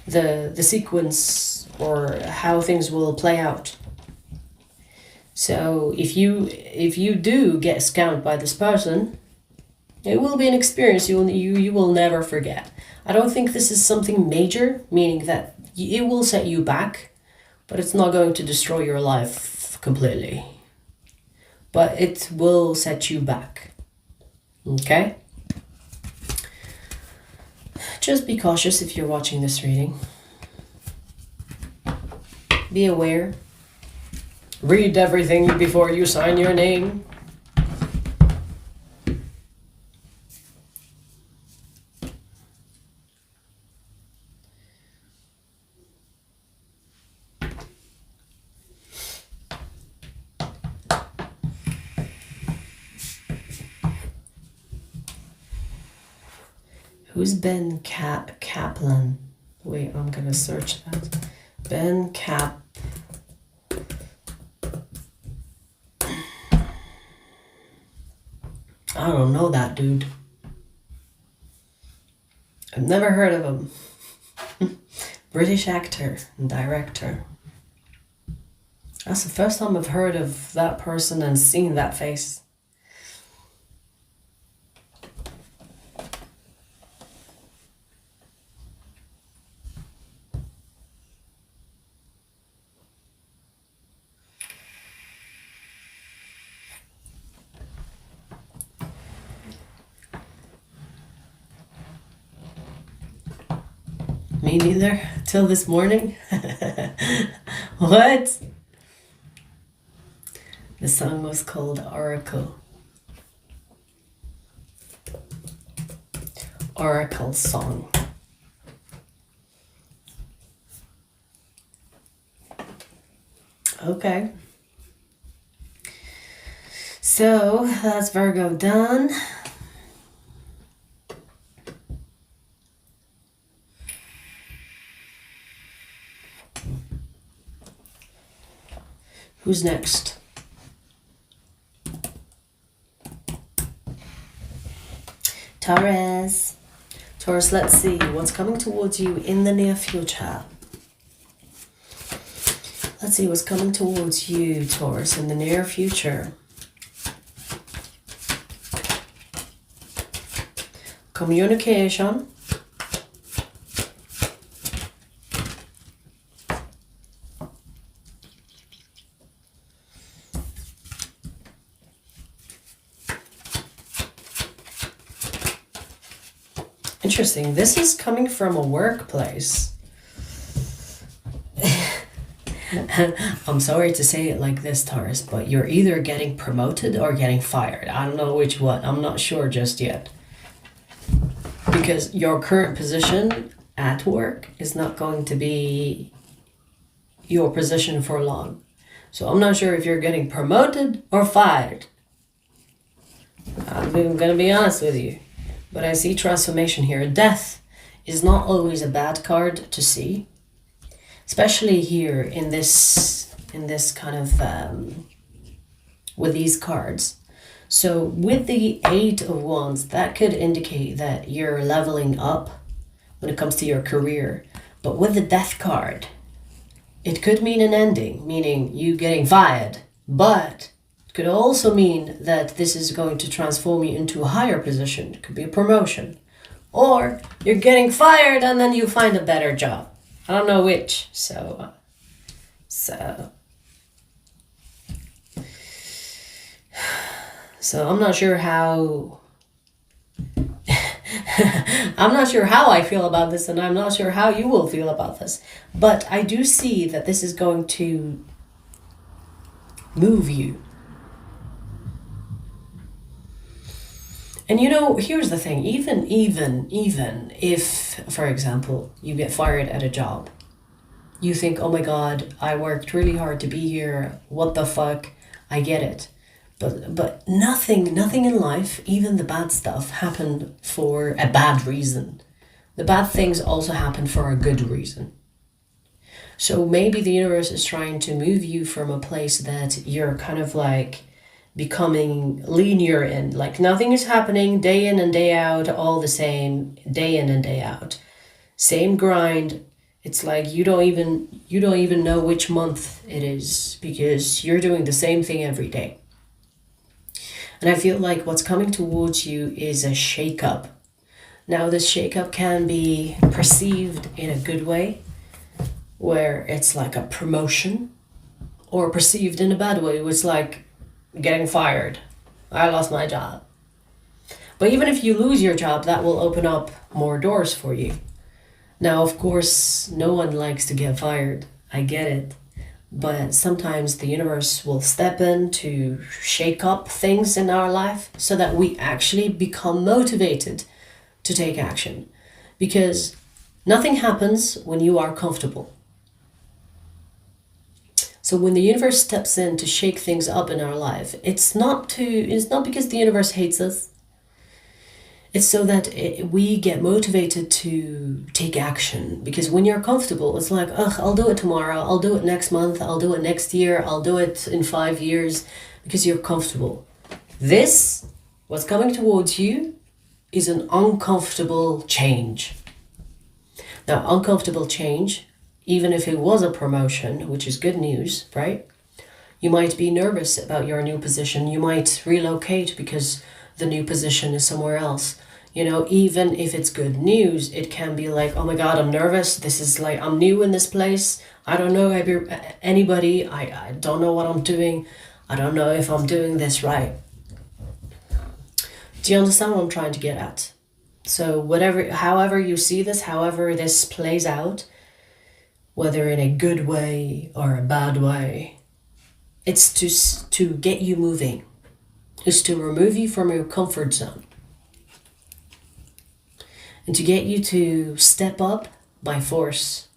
the sequence or how things will play out. So, if you do get scammed by this person, it will be an experience you will never forget. I don't think this is something major, meaning that it will set you back, but it's not going to destroy your life completely. But it will set you back. Okay? Just be cautious if you're watching this reading. Be aware. Read everything before you sign your name. Who's Ben Kaplan? Wait, I'm gonna search that. Ben Cap. I don't know that dude. I've never heard of him. British actor and director. That's the first time I've heard of that person and seen that face. Me neither, till this morning. What? The song was called Oracle. Oracle song. Okay. So that's Virgo done. Who's next? Taurus. Taurus, let's see what's coming towards you in the near future. Let's see what's coming towards you, Taurus, in the near future. Communication. Interesting. This is coming from a workplace. I'm sorry to say it like this, Taurus, but you're either getting promoted or getting fired. I don't know which one. I'm not sure just yet. Because your current position at work is not going to be your position for long. So I'm not sure if you're getting promoted or fired. I'm going to be honest with you. But I see transformation here. Death is not always a bad card to see. Especially here in this kind of, with these cards. So with the 8 of Wands, that could indicate that you're leveling up when it comes to your career. But with the Death card, it could mean an ending, meaning you getting fired. But it could also mean that this is going to transform you into a higher position. It could be a promotion. Or you're getting fired and then you find a better job. I don't know which. So I'm not sure how I'm not sure how I feel about this, and I'm not sure how you will feel about this. But I do see that this is going to move you. And you know, here's the thing, even if, for example, you get fired at a job, you think, oh my God, I worked really hard to be here. What the fuck? I get it. But nothing in life, even the bad stuff, happened for a bad reason. The bad things also happen for a good reason. So maybe the universe is trying to move you from a place that you're kind of like becoming linear in. Like nothing is happening day in and day out, all the same, day in and day out. Same grind. It's like you don't even know which month it is because you're doing the same thing every day. And I feel like what's coming towards you is a shakeup. Now, this shakeup can be perceived in a good way, where it's like a promotion, or perceived in a bad way, where it's like getting fired. I lost my job. But even if you lose your job, that will open up more doors for you. Now, of course, no one likes to get fired. I get it. But sometimes the universe will step in to shake up things in our life so that we actually become motivated to take action. Because nothing happens when you are comfortable. So when the universe steps in to shake things up in our life, it's not because the universe hates us. It's so that we get motivated to take action. Because when you're comfortable, it's like, ugh, I'll do it tomorrow. I'll do it next month. I'll do it next year. I'll do it in 5 years. Because you're comfortable. This, what's coming towards you, is an uncomfortable change. Now, uncomfortable change, even if it was a promotion, which is good news, right? You might be nervous about your new position. You might relocate because the new position is somewhere else. You know, even if it's good news, it can be like, oh my God, I'm nervous. This is like, I'm new in this place. I don't know anybody. I don't know what I'm doing. I don't know if I'm doing this right. Do you understand what I'm trying to get at? So however you see this, however this plays out, whether in a good way or a bad way, It's to get you moving. It's to remove you from your comfort zone. And to get you to step up by force.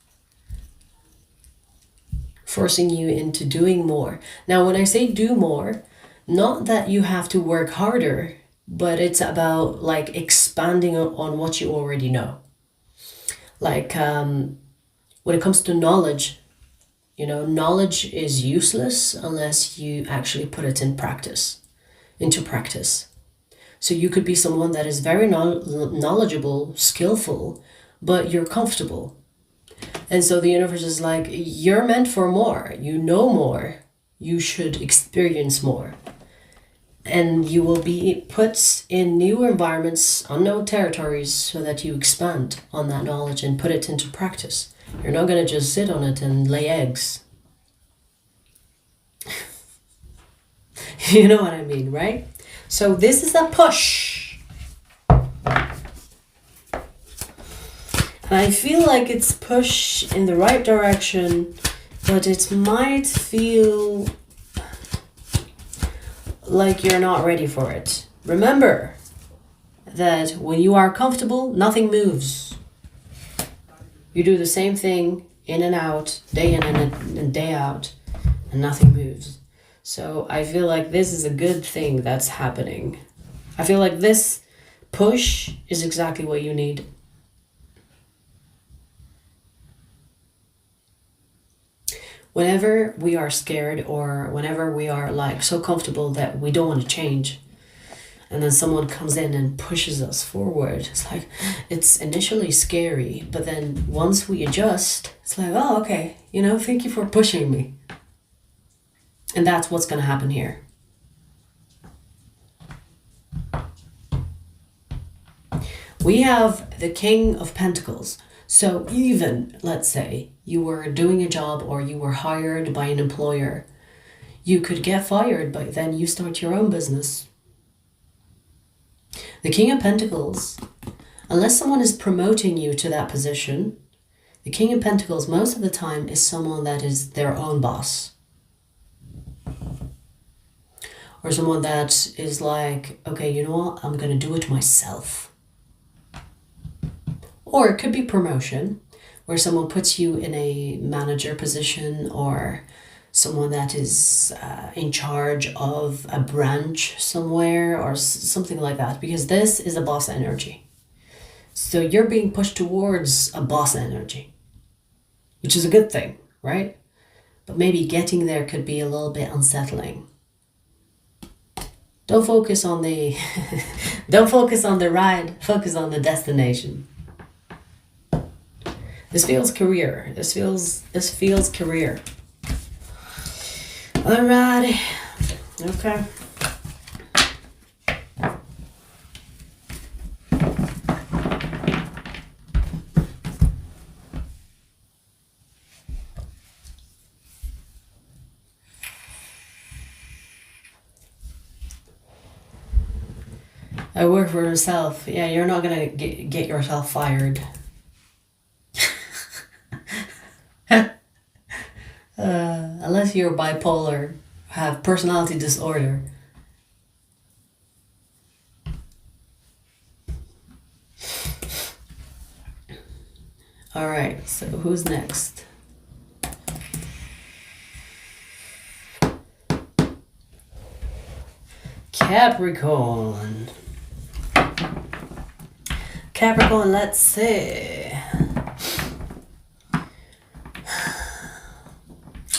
Forcing you into doing more. Now, when I say do more, not that you have to work harder, but it's about like expanding on what you already know. Like when it comes to knowledge, you know, knowledge is useless unless you actually put it into practice. So you could be someone that is very knowledgeable, skillful, but you're comfortable. And so the universe is like, you're meant for more. You know more. You should experience more. And you will be put in new environments, unknown territories, so that you expand on that knowledge and put it into practice. You're not going to just sit on it and lay eggs. You know what I mean, right? So this is a push. And I feel like it's push in the right direction, but it might feel like you're not ready for it. Remember that when you are comfortable, nothing moves. You do the same thing in and out, day in and day out, and nothing moves. So I feel like this is a good thing that's happening. I feel like this push is exactly what you need. Whenever we are scared or whenever we are like so comfortable that we don't want to change, and then someone comes in and pushes us forward, it's like, it's initially scary, but then once we adjust, it's like, oh, okay, you know, thank you for pushing me. And that's what's going to happen here. We have the King of Pentacles. So even, let's say, you were doing a job or you were hired by an employer, you could get fired, but then you start your own business. The King of Pentacles, unless someone is promoting you to that position, the King of Pentacles most of the time is someone that is their own boss. Or someone that is like, okay, you know what, I'm going to do it myself. Or it could be promotion, where someone puts you in a manager position or someone that is in charge of a branch somewhere or something like that, because this is a boss energy. So you're being pushed towards a boss energy, which is a good thing, right? But maybe getting there could be a little bit unsettling. Don't focus on the don't focus on the ride, focus on the destination. This feels career. This feels career. Alrighty. Okay. I work for myself. Yeah, you're not gonna get yourself fired. Unless you're bipolar, have personality disorder. All right, so who's next? Capricorn. Capricorn, let's see.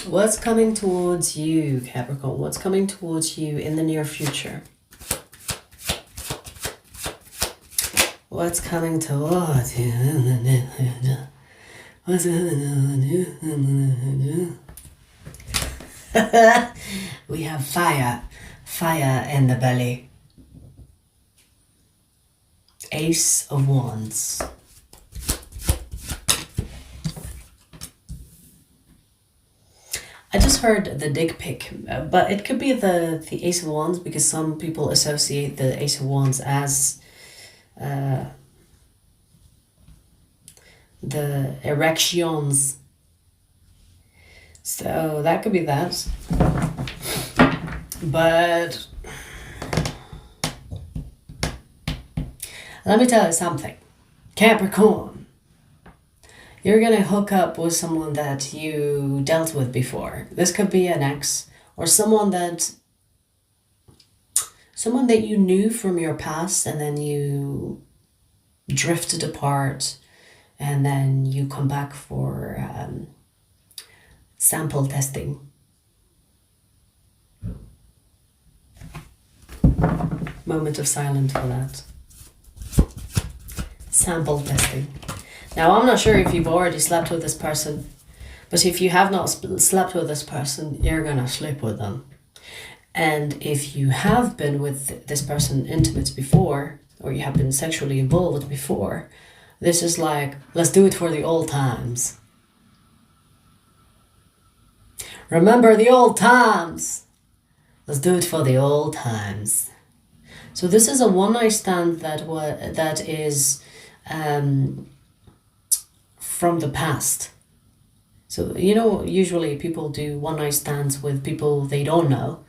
What's coming towards you, Capricorn? What's coming towards you in the near future? What's coming towards you in the near future? What's coming towards you? We have fire. Fire in the belly. Ace of Wands. I just heard the dick pic, but it could be the Ace of Wands, because some people associate the Ace of Wands as the erections. So that could be that. But let me tell you something. Capricorn, you're gonna hook up with someone that you dealt with before. This could be an ex or someone that you knew from your past, and then you drifted apart, and then you come back for sample testing. Moment of silence for that. Sample testing. Now, I'm not sure if you've already slept with this person, but if you have not slept with this person, you're gonna sleep with them. And if you have been with this person intimate before, or you have been sexually involved before, this is like, let's do it for the old times. Remember the old times. Let's do it for the old times. So this is a one-night stand that is from the past. So, you know, usually people do one-night stands with people they don't know.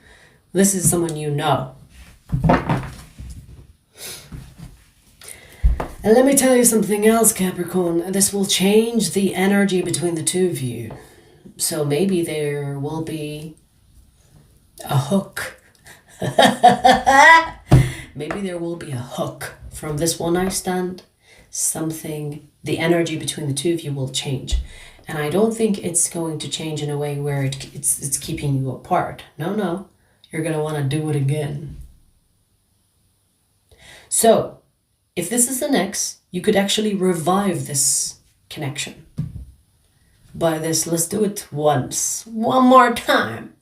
This is someone you know. And let me tell you something else, Capricorn. This will change the energy between the two of you. So maybe there will be a hook. Maybe there will be a hook from this one-night stand. The energy between the two of you will change. And I don't think it's going to change in a way where it's keeping you apart. No. You're going to want to do it again. So, if this is an ex, you could actually revive this connection. By this, let's do it once. One more time.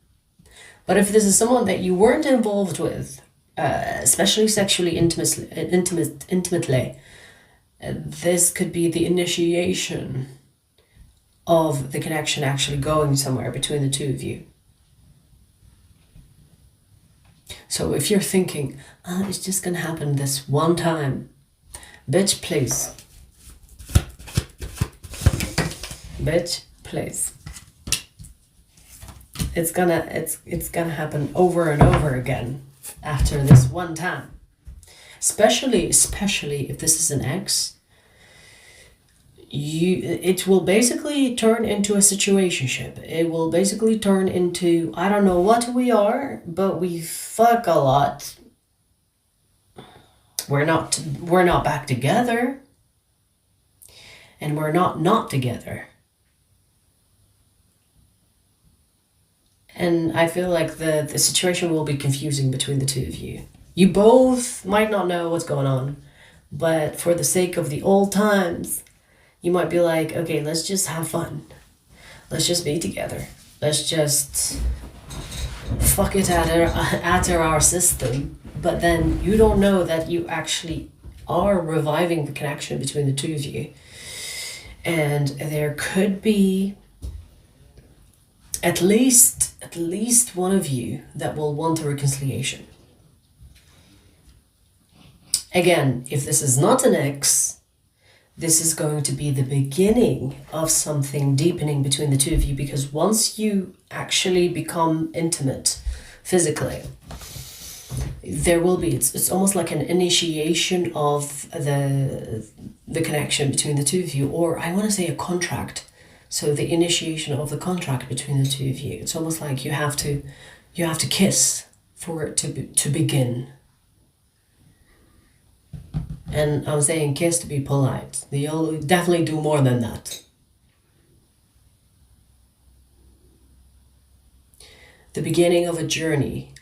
But if this is someone that you weren't involved with, especially sexually intimately, this could be the initiation of the connection actually going somewhere between the two of you. So if you're thinking, it's just gonna happen this one time, bitch, please. Bitch, please. It's gonna happen over and over again after this one time. Especially if this is an ex, it will basically turn into a situationship. It will basically turn into, I don't know what we are, but we fuck a lot. We're not back together, and we're not together. And I feel like the situation will be confusing between the two of you. You both might not know what's going on, but for the sake of the old times, you might be like, okay, let's just have fun. Let's just be together. Let's just fuck it out of our system. But then you don't know that you actually are reviving the connection between the two of you. And there could be at least one of you that will want a reconciliation. Again, if this is not an ex, this is going to be the beginning of something deepening between the two of you, because once you actually become intimate physically, there will be, it's almost like an initiation of the connection between the two of you, or I want to say a contract. So the initiation of the contract between the two of you. It's almost like you have to kiss for it to begin. And I'm saying kiss to be polite. You'll definitely do more than that. The beginning of a journey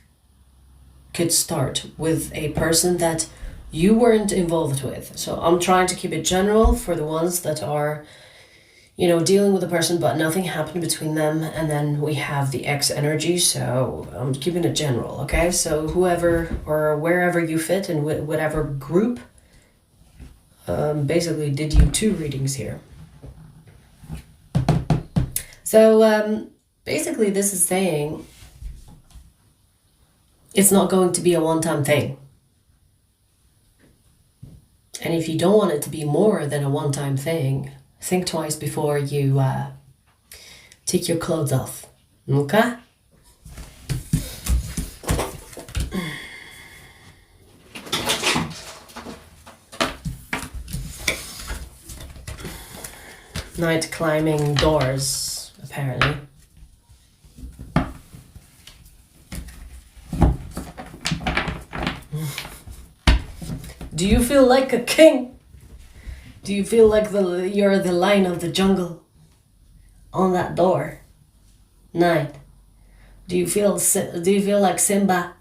could start with a person that you weren't involved with. So I'm trying to keep it general for the ones that are, dealing with a person but nothing happened between them, and then we have the ex energy, so I'm keeping it general, okay? So whoever or wherever you fit in whatever group, basically did you 2 readings here. So basically this is saying it's not going to be a one-time thing. And if you don't want it to be more than a one-time thing, think twice before you take your clothes off, okay? Night climbing doors, apparently. Do you feel like a king? Do you feel like you're the lion of the jungle on that door? Night. Do you feel like Simba?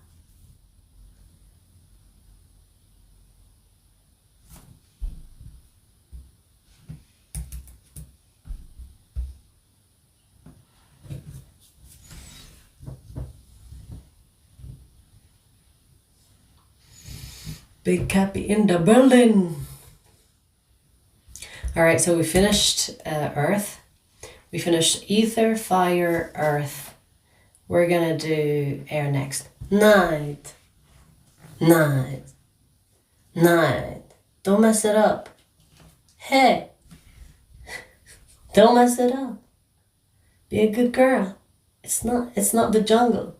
Big Cappy in the building. All right, so we finished Earth. We finished Ether, Fire, Earth. We're gonna do air next. Night. Night. Night. Don't mess it up. Hey. Don't mess it up. Be a good girl. It's not the jungle.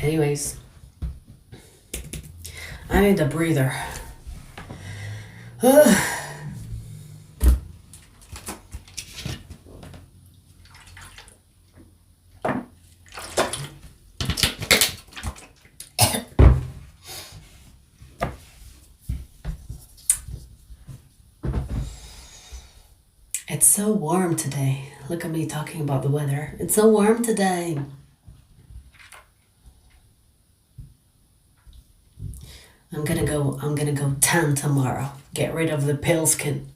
Anyways, I need a breather. It's so warm today. Look at me talking about the weather. It's so warm today. I'm gonna go tan tomorrow. Get rid of the pale skin.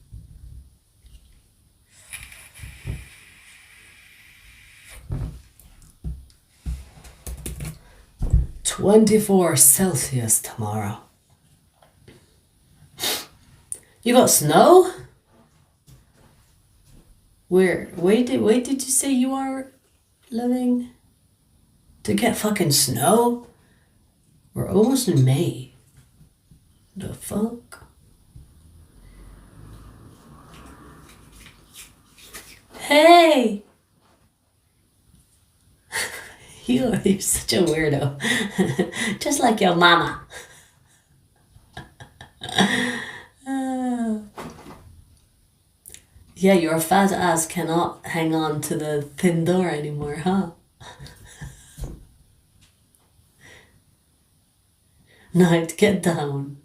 -24 Celsius tomorrow. You got snow? Where did you say you are living? To get fucking snow? We're almost in May. The fuck? Hey! You're such a weirdo. Just like your mama. Yeah, your fat ass cannot hang on to the thin door anymore, huh? Night, get down.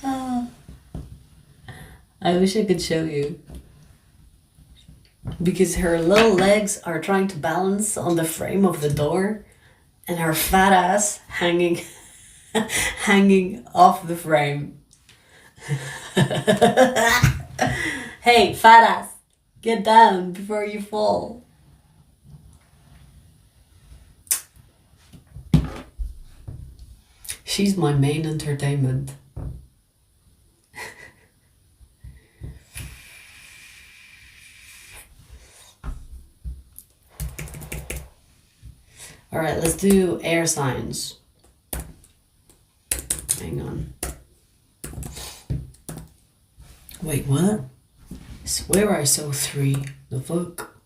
Oh, I wish I could show you. Because her little legs are trying to balance on the frame of the door and her fat ass hanging off the frame. Hey, fat ass, get down before you fall. She's my main entertainment. All right, let's do air signs. Hang on. Wait, what? I swear I saw 3. The fuck?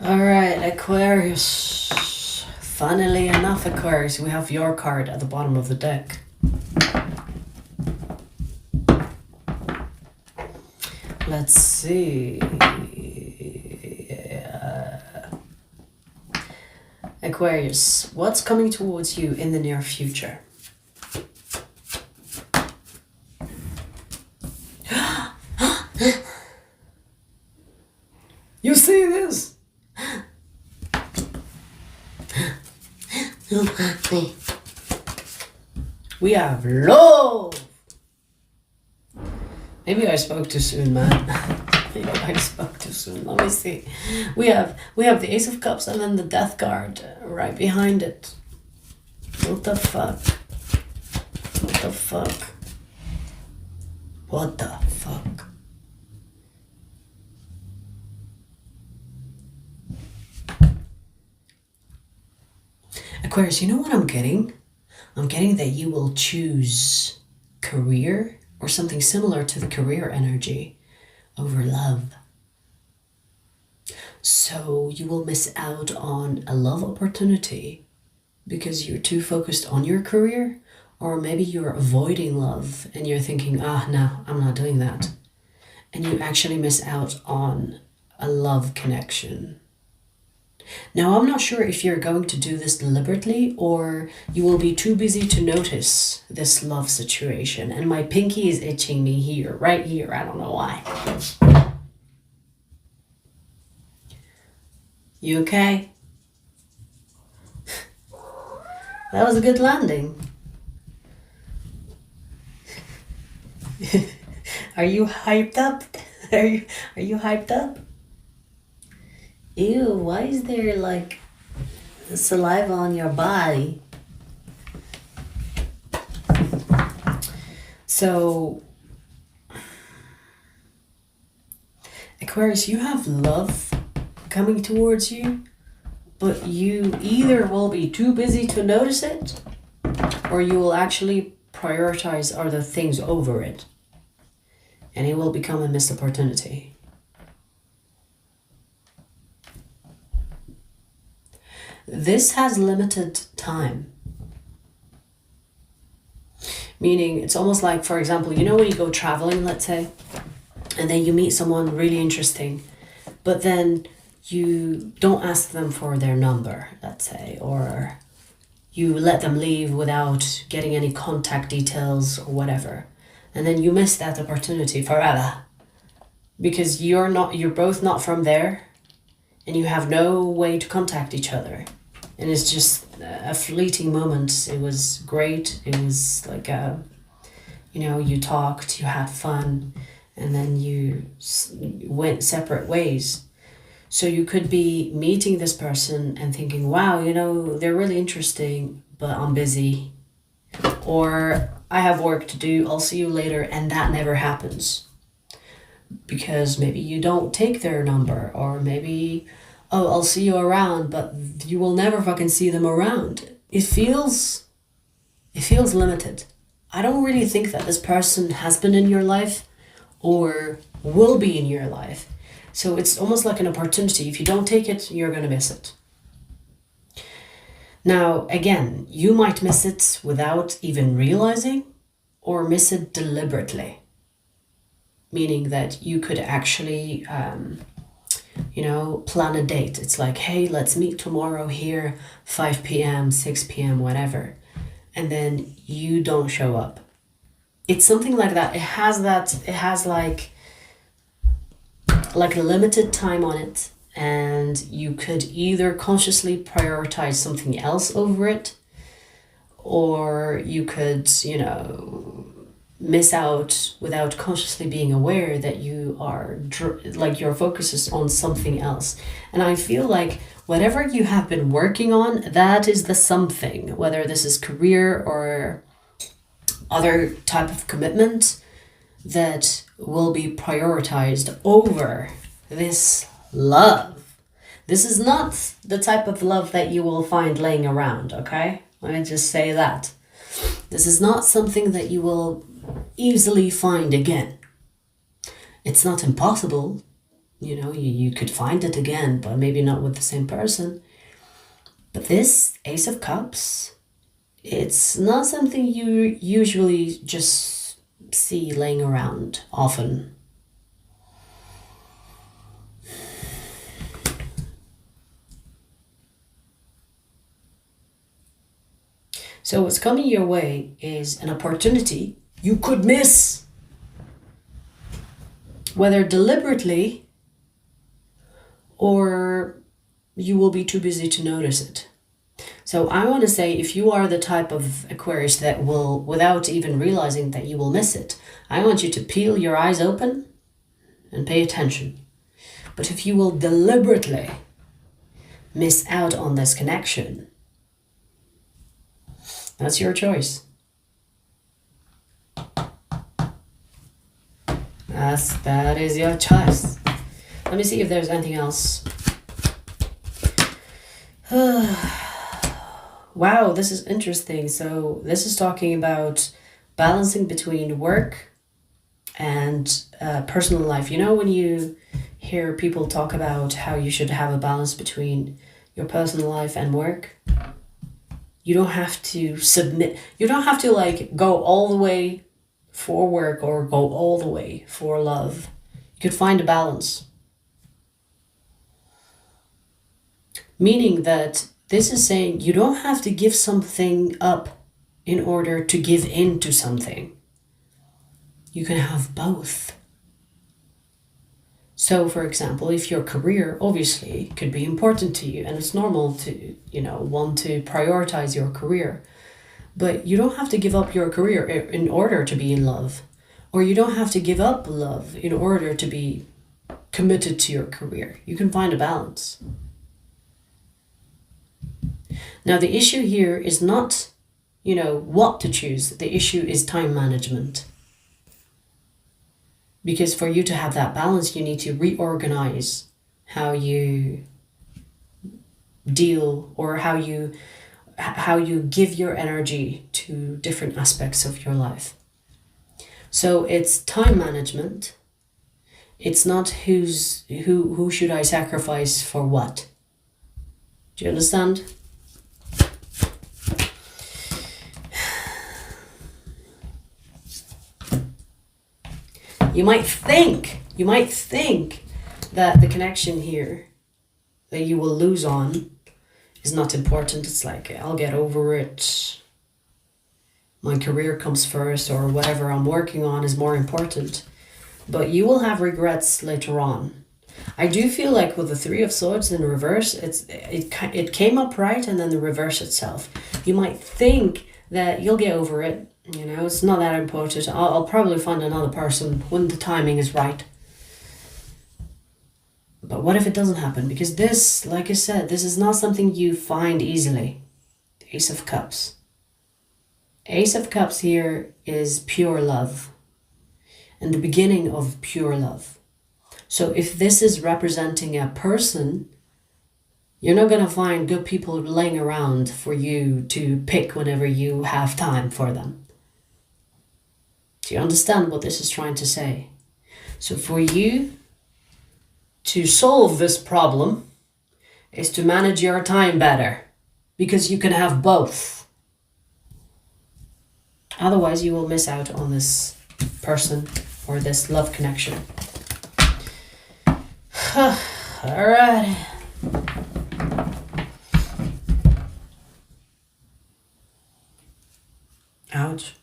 All right, Aquarius. Funnily enough, Aquarius, we have your card at the bottom of the deck. Let's see. Aquarius, what's coming towards you in the near future? You see this? We have love. Maybe I spoke too soon, man. Maybe I spoke too soon. Let me see. We have the Ace of Cups and then the Death card right behind it. What the fuck? What the fuck? What the fuck? Aquarius, you know what I'm getting? I'm getting that you will choose career or something similar to the career energy over love. So you will miss out on a love opportunity because you're too focused on your career, or maybe you're avoiding love and you're thinking, no, I'm not doing that. And you actually miss out on a love connection. Now, I'm not sure if you're going to do this deliberately or you will be too busy to notice this love situation. And my pinky is itching me here, right here. I don't know why. You okay? That was a good landing. Are you hyped up? Are you hyped up? Ew, why is there like saliva on your body? So, Aquarius, you have love coming towards you, but you either will be too busy to notice it, or you will actually prioritize other things over it, and it will become a missed opportunity. This has limited time. Meaning, it's almost like, for example, you know when you go traveling, let's say, and then you meet someone really interesting, but then you don't ask them for their number, let's say, or you let them leave without getting any contact details or whatever. And then you miss that opportunity forever because you're both not from there and you have no way to contact each other. And it's just a fleeting moment. It was great. It was like, you talked, you had fun, and then you went separate ways. So you could be meeting this person and thinking, wow, they're really interesting, but I'm busy. Or I have work to do, I'll see you later, and that never happens. Because maybe you don't take their number, or maybe, I'll see you around, but you will never fucking see them around. It feels limited. I don't really think that this person has been in your life or will be in your life. So it's almost like an opportunity. If you don't take it, you're going to miss it. Now, again, you might miss it without even realizing or miss it deliberately. Meaning that you could actually, plan a date. It's like, hey, let's meet tomorrow here, 5 p.m., 6 p.m., whatever. And then you don't show up. It's something like that. It has like a limited time on it. And you could either consciously prioritize something else over it, or you could, miss out without consciously being aware that you are your focus is on something else. And I feel like whatever you have been working on, that is the something, whether this is career or other type of commitment, that will be prioritized over this love. This is not the type of love that you will find laying around, okay? Let me just say that. This is not something that you will easily find again. It's not impossible. You could find it again, but maybe not with the same person. But this Ace of Cups, it's not something you usually just see laying around often. So what's coming your way is an opportunity you could miss, whether deliberately or you will be too busy to notice it. So I want to say, if you are the type of Aquarius that will, without even realizing that you will miss it, I want you to peel your eyes open and pay attention. But if you will deliberately miss out on this connection, that's your choice. That is your choice. Let me see if there's anything else. Wow, this is interesting. So this is talking about balancing between work and personal life. You know, when you hear people talk about how you should have a balance between your personal life and work, you don't have to submit, you don't have to like go all the way for work or go all the way for love. You could find a balance. Meaning that this is saying you don't have to give something up in order to give in to something. You can have both. So, for example, if your career obviously could be important to you, and it's normal to, want to prioritize your career, but you don't have to give up your career in order to be in love, or you don't have to give up love in order to be committed to your career. You can find a balance. Now, the issue here is not, what to choose. The issue is time management. Because for you to have that balance, you need to reorganize how you deal, or how you give your energy to different aspects of your life. So it's time management. It's not who should I sacrifice for what. Do you understand? You might think that the connection here that you will lose on is not important. It's like, I'll get over it. My career comes first, or whatever I'm working on is more important. But you will have regrets later on. I do feel like with the Three of Swords in reverse, it came up right and then the reverse itself. You might think that you'll get over it. It's not that important. I'll probably find another person when the timing is right. But what if it doesn't happen? Because this, like I said, this is not something you find easily. The Ace of Cups. Ace of Cups here is pure love. And the beginning of pure love. So if this is representing a person, you're not going to find good people laying around for you to pick whenever you have time for them. Do you understand what this is trying to say? So for you to solve this problem is to manage your time better, because you can have both. Otherwise, you will miss out on this person or this love connection. All right. Ouch.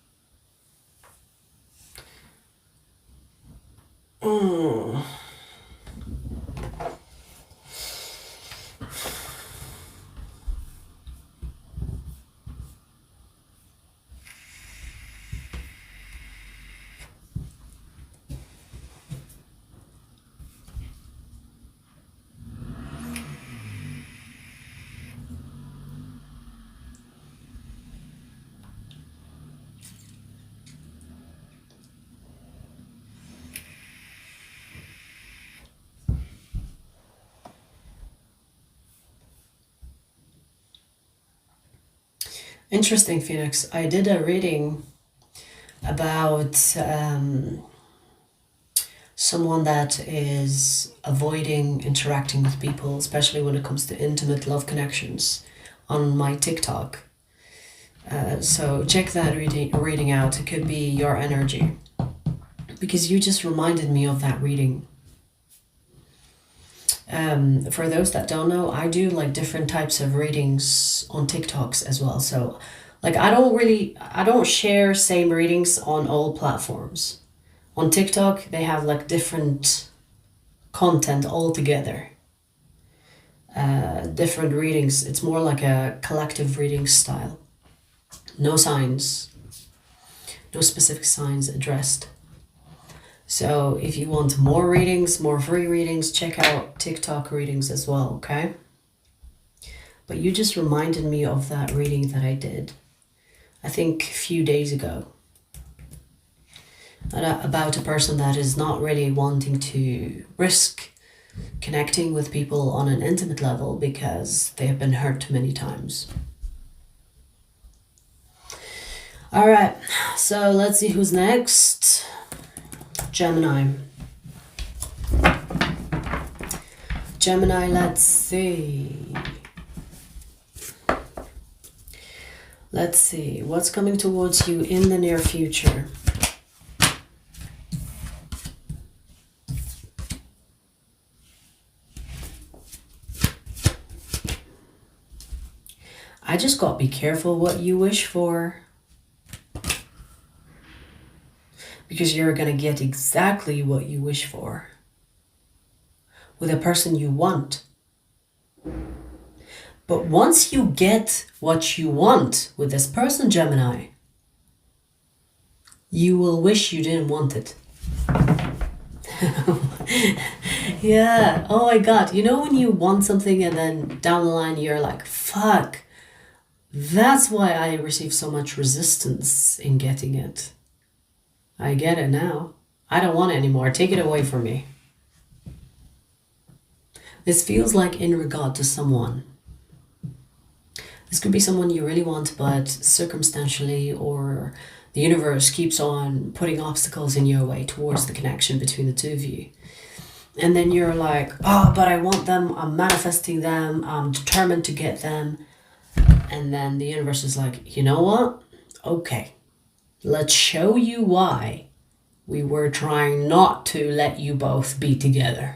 Interesting, Phoenix. I did a reading about someone that is avoiding interacting with people, especially when it comes to intimate love connections, on my TikTok. So check that reading out. It could be your energy, because you just reminded me of that reading. For those that don't know, I do like different types of readings on TikToks as well. So like I don't share same readings on all platforms. On TikTok, they have like different content altogether. Different readings. It's more like a collective reading style. No signs. No specific signs addressed. So if you want more readings, more free readings, check out TikTok readings as well, okay? But you just reminded me of that reading that I did, I think a few days ago, about a person that is not really wanting to risk connecting with people on an intimate level because they have been hurt too many times. All right, so let's see who's next. Gemini. Gemini, let's see. Let's see. What's coming towards you in the near future? I just got to be careful what you wish for. Because you're going to get exactly what you wish for. With a person you want. But once you get what you want with this person, Gemini, you will wish you didn't want it. Yeah. Oh my God. You know when you want something and then down the line you're like, fuck. That's why I receive so much resistance in getting it. I get it now. I don't want it anymore. Take it away from me. This feels like in regard to someone. This could be someone you really want, but circumstantially or the universe keeps on putting obstacles in your way towards the connection between the two of you. And then you're like, oh, but I want them. I'm manifesting them. I'm determined to get them. And then the universe is like, you know what? Okay, let's show you why we were trying not to let you both be together.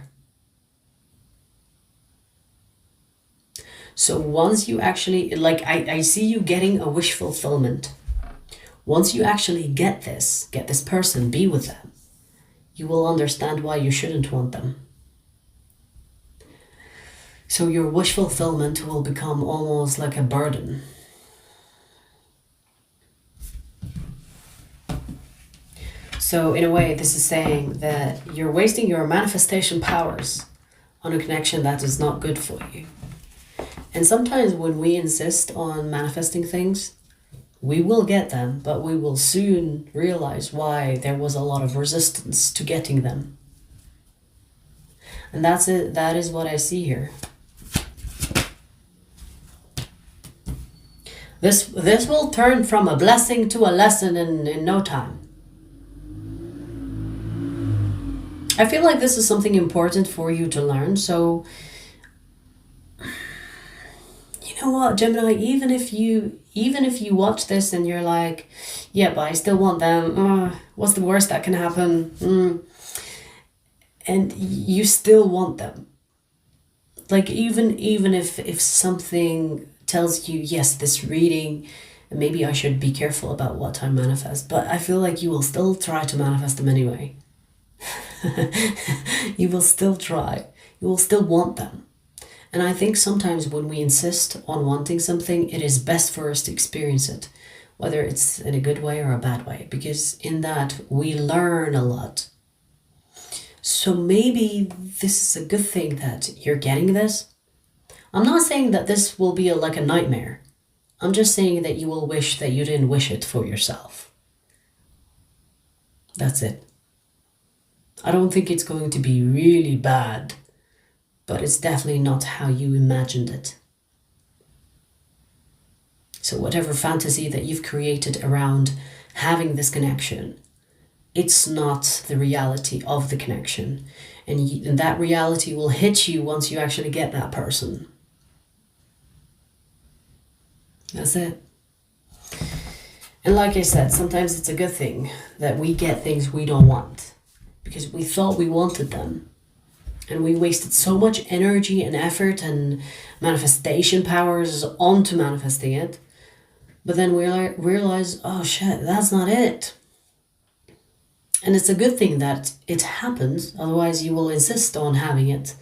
So once you actually, like, I see you getting a wish fulfillment. Once you actually get this person, be with them, you will understand why you shouldn't want them. So your wish fulfillment will become almost like a burden. So in a way, this is saying that you're wasting your manifestation powers on a connection that is not good for you. And sometimes when we insist on manifesting things, we will get them, but we will soon realize why there was a lot of resistance to getting them. And that's it. That is what I see here. This will turn from a blessing to a lesson in no time. I feel like this is something important for you to learn. So, you know what, Gemini, even if you watch this and you're like, yeah, but I still want them. What's the worst that can happen? And you still want them. Like even if something tells you, yes, this reading, maybe I should be careful about what I manifest, but I feel like you will still try to manifest them anyway. You will still try. You will still want them. And I think sometimes when we insist on wanting something, it is best for us to experience it, whether it's in a good way or a bad way, because in that we learn a lot. So maybe this is a good thing that you're getting this. I'm not saying that this will be like a nightmare. I'm just saying that you will wish that you didn't wish it for yourself. That's it. I don't think it's going to be really bad, but it's definitely not how you imagined it. So whatever fantasy that you've created around having this connection, it's not the reality of the connection. And that reality will hit you once you actually get that person. That's it. And like I said, sometimes it's a good thing that we get things we don't want because we thought we wanted them. And we wasted so much energy and effort and manifestation powers onto manifesting it. But then we realize, oh shit, that's not it. And it's a good thing that it happens. Otherwise you will insist on having it.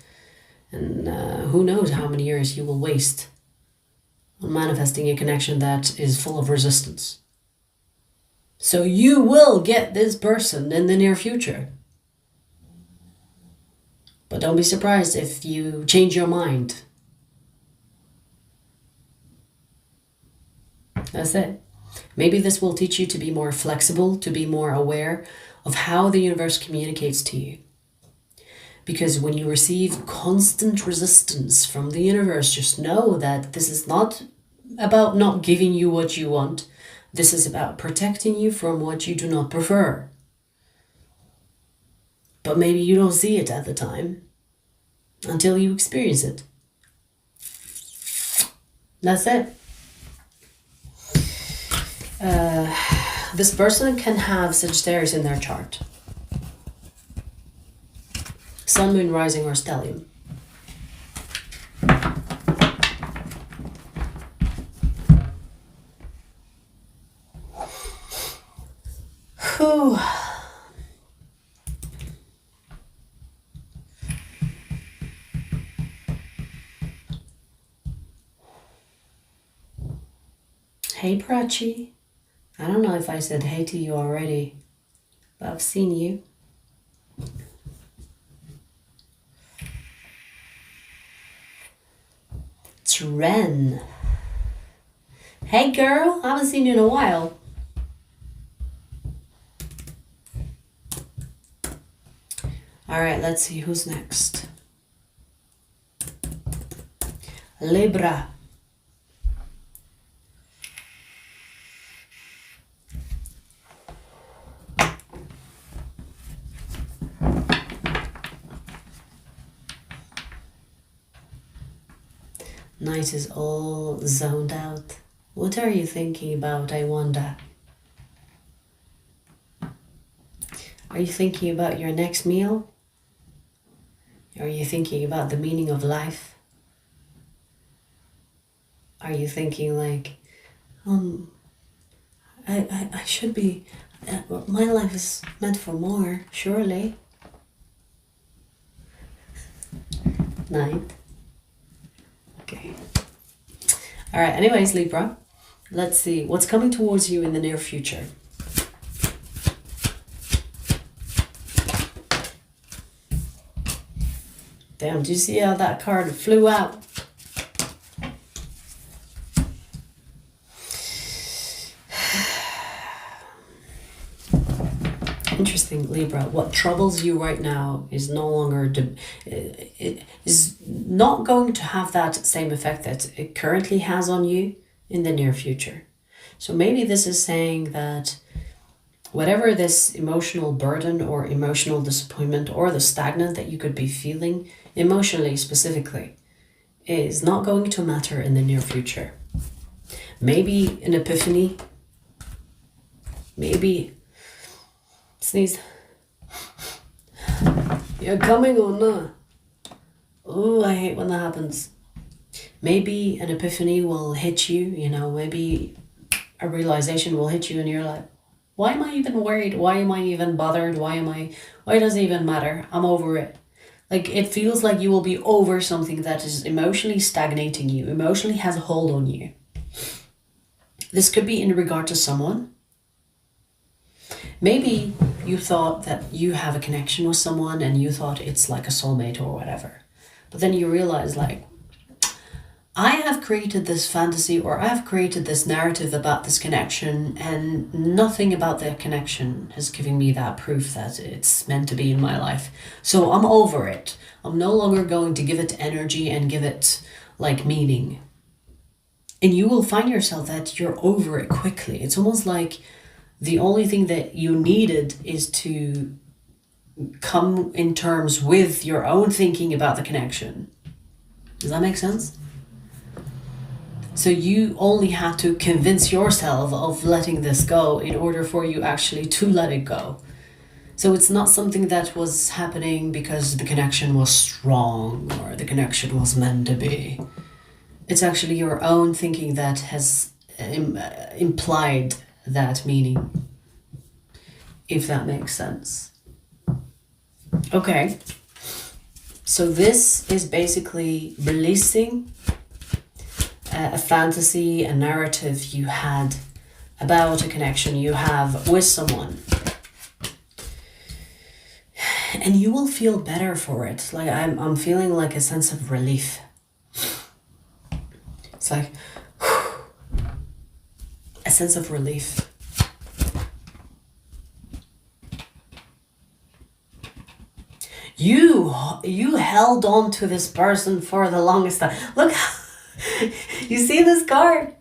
And who knows how many years you will waste on manifesting a connection that is full of resistance. So you will get this person in the near future. But don't be surprised if you change your mind. That's it. Maybe this will teach you to be more flexible, to be more aware of how the universe communicates to you. Because when you receive constant resistance from the universe, just know that this is not about not giving you what you want. This is about protecting you from what you do not prefer. But maybe you don't see it at the time until you experience it. That's it. This person can have Sagittarius in their chart. Sun, Moon, Rising, or Stellium. Whew. Hey Prachi. I don't know if I said hey to you already, but I've seen you. It's Ren. Hey girl, I haven't seen you in a while. Alright, let's see who's next. Libra. Night is all zoned out. What are you thinking about, I wonder? Are you thinking about your next meal? Are you thinking about the meaning of life? Are you thinking like, I should be, my life is meant for more, surely? Night. Okay. All right, anyways, Libra, let's see what's coming towards you in the near future. Damn, do you see how that card flew out? Interesting, Libra. What troubles you right now is no longer it is not going to have that same effect that it currently has on you in the near future. So maybe this is saying that whatever this emotional burden or emotional disappointment or the stagnant that you could be feeling emotionally specifically is not going to matter in the near future. Maybe an epiphany, maybe sneeze. You're coming or not? Oh, I hate when that happens. Maybe an epiphany will hit you, you know, maybe a realization will hit you and you're like, why am I even worried? Why am I even bothered? Why does it even matter? I'm over it. Like, it feels like you will be over something that is emotionally stagnating you, emotionally has a hold on you. This could be in regard to someone. Maybe you thought that you have a connection with someone and you thought it's like a soulmate or whatever. But then you realize, like, I have created this fantasy or I have created this narrative about this connection and nothing about that connection has given me that proof that it's meant to be in my life. So I'm over it. I'm no longer going to give it energy and give it like meaning. And you will find yourself that you're over it quickly. It's almost like the only thing that you needed is to come in terms with your own thinking about the connection. Does that make sense? So you only had to convince yourself of letting this go in order for you actually to let it go. So it's not something that was happening because the connection was strong or the connection was meant to be. It's actually your own thinking that has implied that meaning, if that makes sense. Okay, so this is basically releasing a fantasy, a narrative you had about a connection you have with someone. And you will feel better for it. Like I'm feeling like a sense of relief. It's like a sense of relief. You held on to this person for the longest time. Look, you see this card?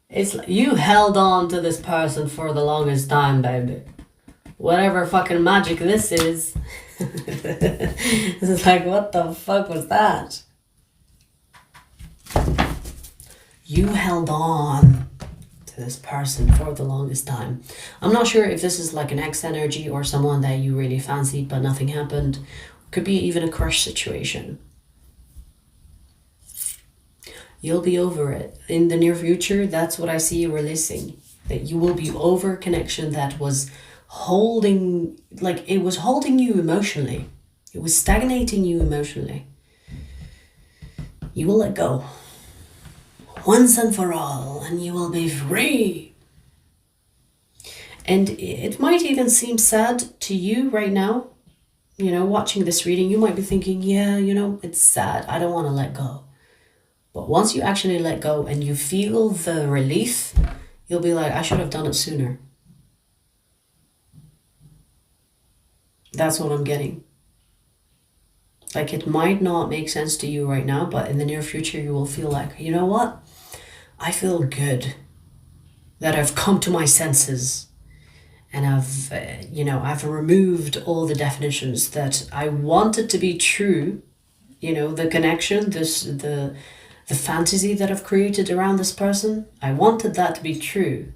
It's like you held on to this person for the longest time, baby. Whatever fucking magic this is. It's like, what the fuck was that? You held on to this person for the longest time. I'm not sure if this is like an ex energy or someone that you really fancied but nothing happened. Could be even a crush situation. You'll be over it. In the near future, that's what I see you releasing. That you will be over a connection that was holding, like it was holding you emotionally. It was stagnating you emotionally. You will let go. Once and for all, and you will be free. And it might even seem sad to you right now, you know, watching this reading. You might be thinking, yeah, you know, it's sad. I don't want to let go. But once you actually let go and you feel the relief, you'll be like, I should have done it sooner. That's what I'm getting. Like, it might not make sense to you right now, but in the near future, you will feel like, you know what? I feel good that I've come to my senses and I've removed all the definitions that I wanted to be true. You know, the connection, the fantasy that I've created around this person, I wanted that to be true,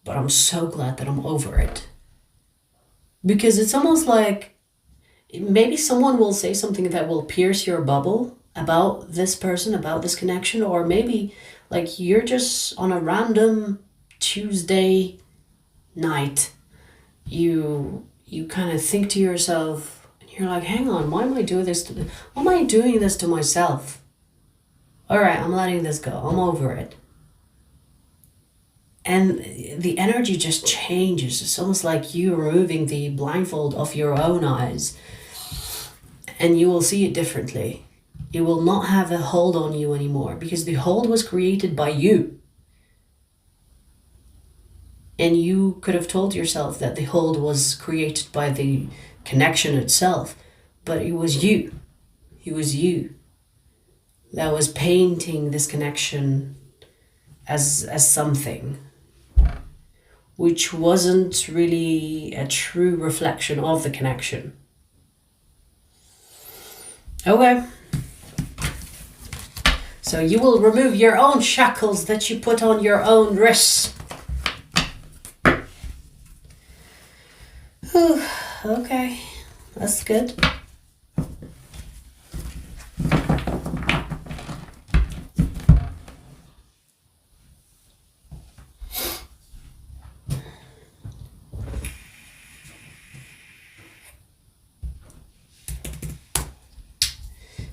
but I'm so glad that I'm over it. Because it's almost like maybe someone will say something that will pierce your bubble about this person, about this connection, or maybe like you're just on a random Tuesday night, you kind of think to yourself, and you're like, hang on, why am I doing this to myself? All right, I'm letting this go. I'm over it. And the energy just changes. It's almost like you removing the blindfold off your own eyes, and you will see it differently. It will not have a hold on you anymore because the hold was created by you. And you could have told yourself that the hold was created by the connection itself, but it was you. It was you that was painting this connection as something which wasn't really a true reflection of the connection. Okay. So you will remove your own shackles that you put on your own wrists. Okay, that's good.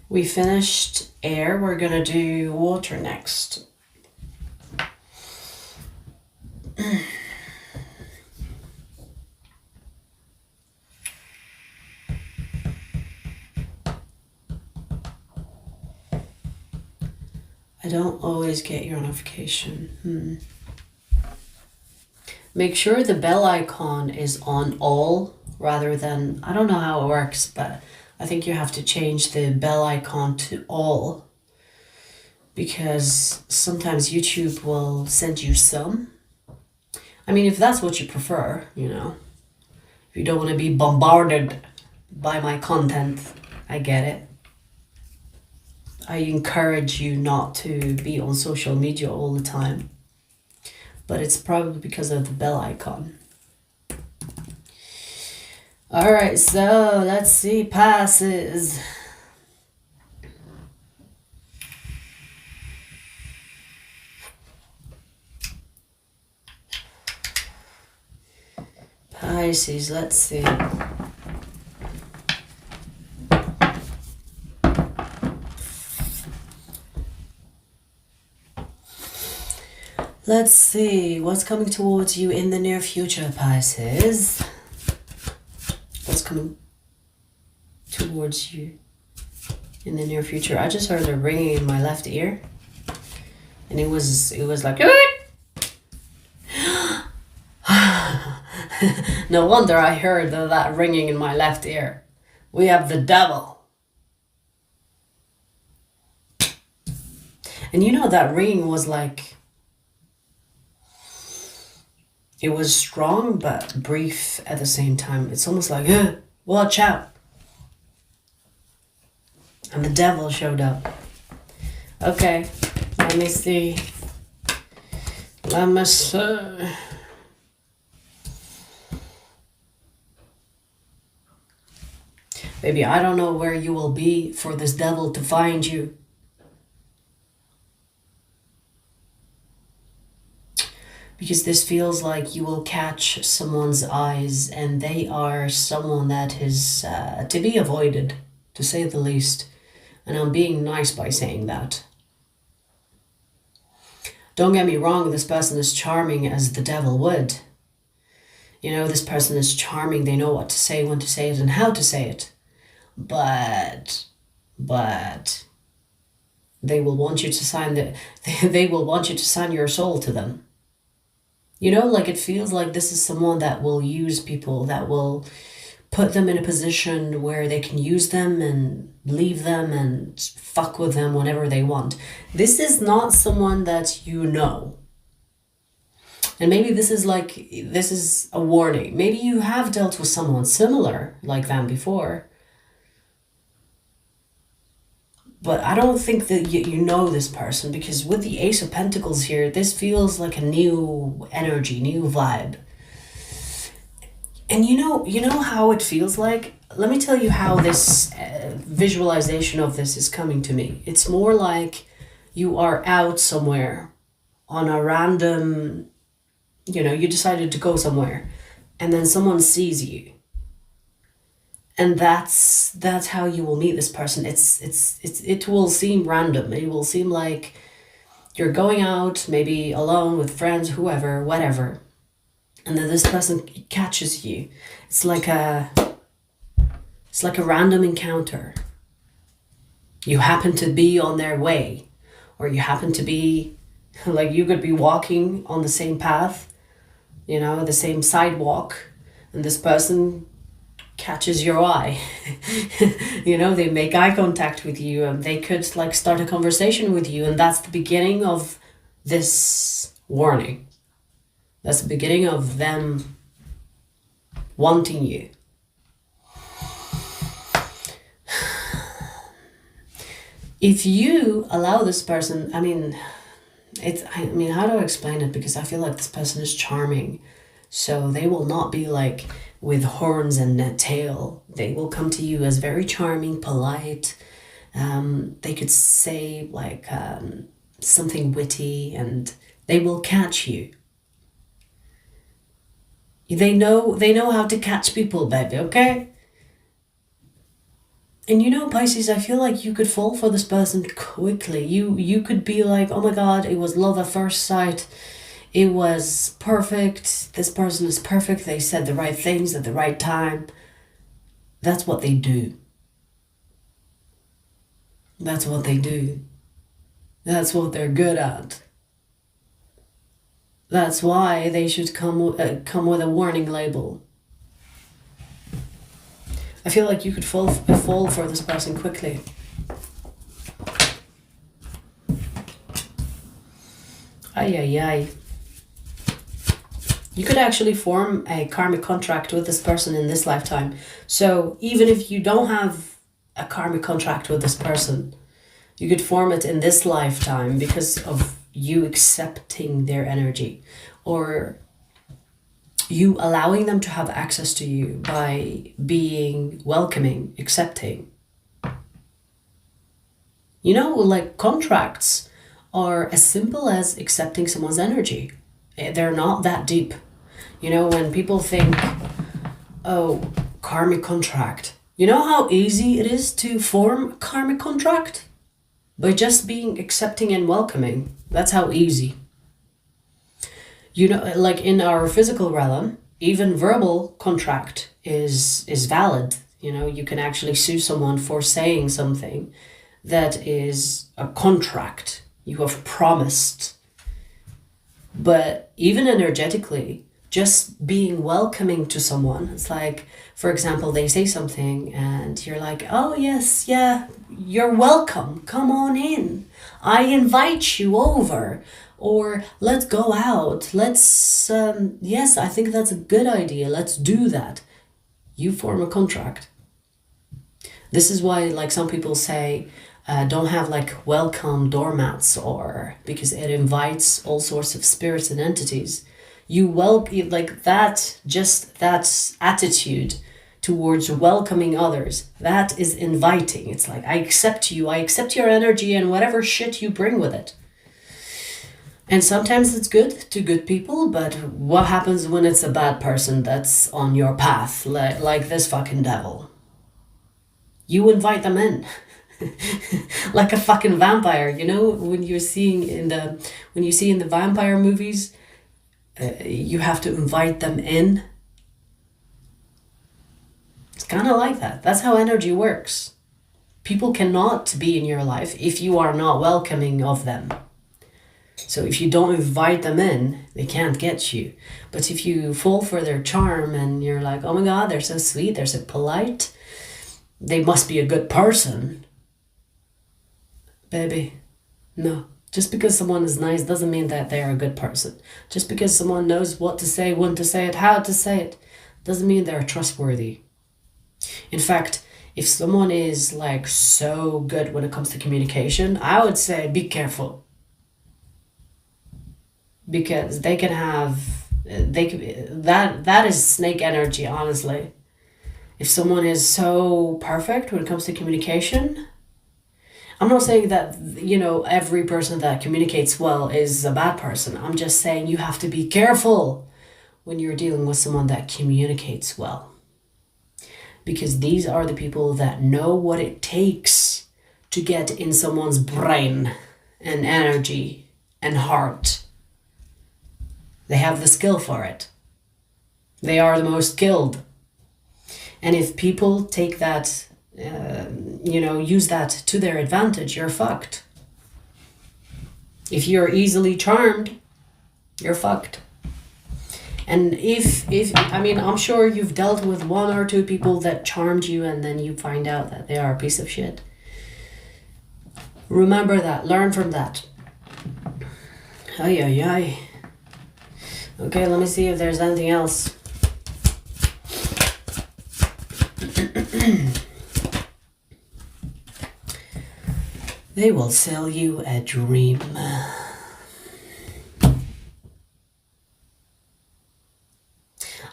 We finished air, we're gonna do water next. I don't always get your notification. Make sure the bell icon is on all rather than, I don't know how it works, but I think you have to change the bell icon to all because sometimes YouTube will send you some. I mean, if that's what you prefer, you know, if you don't want to be bombarded by my content, I get it. I encourage you not to be on social media all the time, but it's probably because of the bell icon. All right, so let's see, Pisces. Pisces, let's see. Let's see what's coming towards you in the near future, Pisces. What's coming towards you in the near future? I just heard a ringing in my left ear, and it was like no wonder I heard that ringing in my left ear. We have the devil. And you know that ringing was like, it was strong but brief at the same time. It's almost like, watch out. And the devil showed up. Okay, let me see. Let me see. Baby, I don't know where you will be for this devil to find you. Because this feels like you will catch someone's eyes, and they are someone that is to be avoided, to say the least. And I'm being nice by saying that. Don't get me wrong, this person is charming as the devil would. You know, this person is charming. They know what to say, when to say it, and how to say it. But they will want you to sign they will want you to sign your soul to them. You know, like it feels like this is someone that will use people, that will put them in a position where they can use them and leave them and fuck with them whenever they want. This is not someone that you know. And maybe this is a warning. Maybe you have dealt with someone similar like them before. But I don't think that you know this person, because with the Ace of Pentacles here, this feels like a new energy, new vibe. And you know how it feels like? Let me tell you how this visualization of this is coming to me. It's more like you are out somewhere on a random, you decided to go somewhere, and then someone sees you. And that's how you will meet this person. It will seem random. It will seem like you're going out, maybe alone with friends, whoever, whatever. And then this person catches you. It's like a random encounter. You happen to be on their way, or you happen to be, like, you could be walking on the same path, the same sidewalk, and this person catches your eye. They make eye contact with you, and they could start a conversation with you, and that's the beginning of this warning. That's the beginning of them wanting you. If you allow this person, how do I explain it? Because I feel like this person is charming. So they will not be like with horns and a tail. They will come to you as very charming, polite. They could say something witty, and they will catch you. They know how to catch people, baby, okay? And Pisces, I feel like you could fall for this person quickly. You could be like, oh my God, it was love at first sight. It was perfect. This person is perfect. They said the right things at the right time. That's what they do. That's what they do. That's what they're good at. That's why they should come with a warning label. I feel like you could fall for this person quickly. Ay. You could actually form a karmic contract with this person in this lifetime. So even if you don't have a karmic contract with this person, you could form it in this lifetime because of you accepting their energy, or you allowing them to have access to you by being welcoming, accepting. Contracts are as simple as accepting someone's energy. They're not that deep. When people think, oh, karmic contract. You know how easy it is to form a karmic contract? By just being accepting and welcoming. That's how easy. In our physical realm, even verbal contract is valid. You can actually sue someone for saying something that is a contract. You have promised. But even energetically, just being welcoming to someone, it's like, for example, they say something and you're like, oh yes, yeah, you're welcome, come on in, I invite you over, or let's go out, let's yes, I think that's a good idea, let's do that. You form a contract. This is why, like, some people say, don't have like welcome doormats, or because it invites all sorts of spirits and entities. Like that, just that attitude towards welcoming others, that is inviting. It's like, I accept you, I accept your energy and whatever shit you bring with it. And sometimes it's good to good people, but what happens when it's a bad person that's on your path, like this fucking devil? You invite them in. Like a fucking vampire, you know, when you see in the vampire movies, you have to invite them in. It's kind of like that. That's how energy works. People cannot be in your life if you are not welcoming of them. So if you don't invite them in, they can't get you. But if you fall for their charm and you're like, oh my God, they're so sweet, they're so polite, they must be a good person. Baby, no. Just because someone is nice doesn't mean that they're a good person. Just because someone knows what to say, when to say it, how to say it, doesn't mean they're trustworthy. In fact, if someone is like so good when it comes to communication, I would say be careful. Because they can have, that is snake energy, honestly. If someone is so perfect when it comes to communication, I'm not saying that, you know, every person that communicates well is a bad person. I'm just saying you have to be careful when you're dealing with someone that communicates well. Because these are the people that know what it takes to get in someone's brain and energy and heart. They have the skill for it. They are the most skilled. And if people take that, use that to their advantage, you're fucked. If you're easily charmed, you're fucked. And I'm sure you've dealt with one or two people that charmed you and then you find out that they are a piece of shit. Remember that. Learn from that. Ay, ay, ay. Okay, let me see if there's anything else. They will sell you a dream.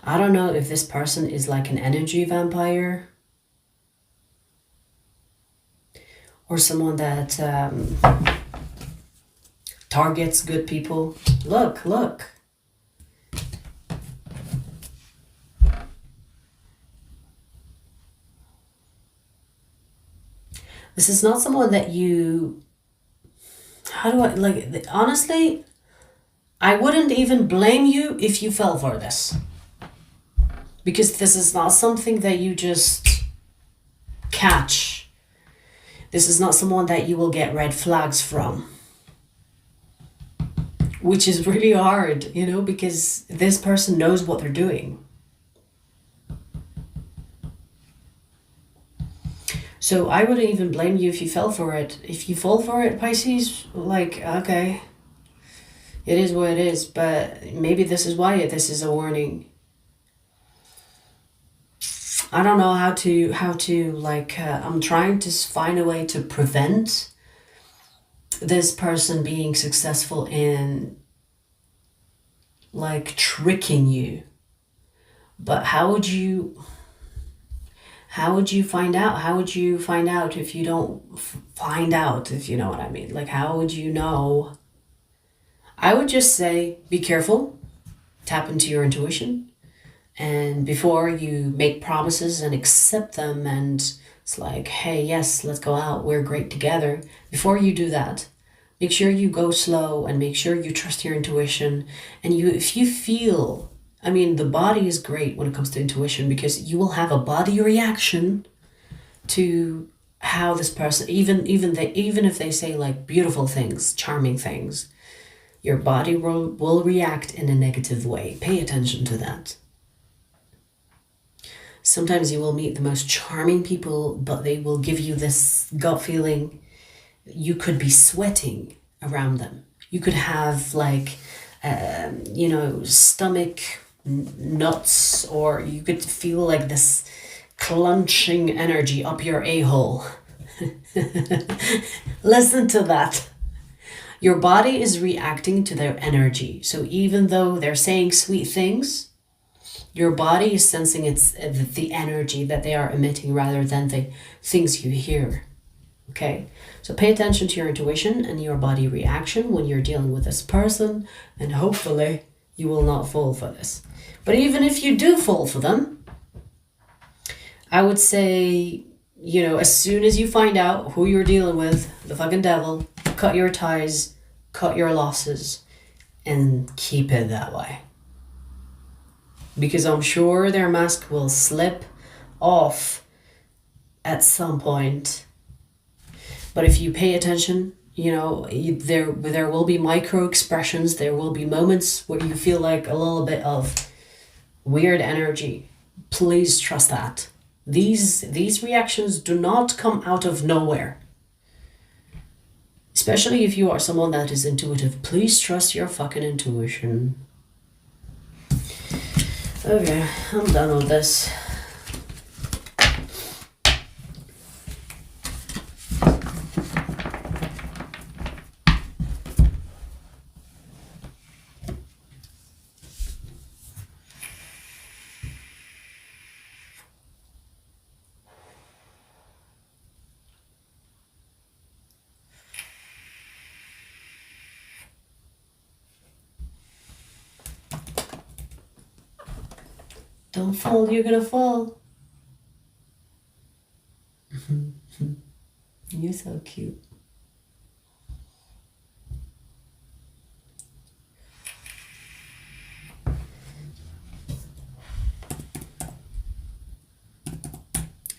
I don't know if this person is like an energy vampire or someone that targets good people. Look. This is not someone that you... honestly, I wouldn't even blame you if you fell for this. Because this is not something that you just catch. This is not someone that you will get red flags from. Which is really hard, you know, because this person knows what they're doing. So I wouldn't even blame you if you fell for it. If you fall for it, Pisces, like, okay, it is what it is. But maybe this is why this is a warning. I don't know how to I'm trying to find a way to prevent this person being successful in like tricking you. But how would you find out? How would you find out if you don't find out, if you know what I mean? Like, how would you know? I would just say, be careful, tap into your intuition. And before you make promises and accept them, and it's like, hey, yes, let's go out, we're great together. Before you do that, make sure you go slow and make sure you trust your intuition. And if you feel... the body is great when it comes to intuition because you will have a body reaction to how this person, even if they say like beautiful things, charming things, your body will react in a negative way. Pay attention to that. Sometimes you will meet the most charming people, but they will give you this gut feeling. You could be sweating around them. You could have like, stomach nuts, or you could feel like this clenching energy up your a-hole. Listen to that. Your body is reacting to their energy. So even though they're saying sweet things, your body is sensing it's the energy that they are emitting rather than the things you hear. Okay? So pay attention to your intuition and your body reaction when you're dealing with this person, and hopefully you will not fall for this. But even if you do fall for them, I would say, you know, as soon as you find out who you're dealing with, the fucking devil, cut your ties, cut your losses, and keep it that way. Because I'm sure their mask will slip off at some point. But if you pay attention, you know, there will be micro expressions. There will be moments where you feel like a little bit of weird energy. Please trust that. These reactions do not come out of nowhere. Especially if you are someone that is intuitive. Please trust your fucking intuition. Okay, I'm done with this. Don't fall, you're gonna fall. You're so cute.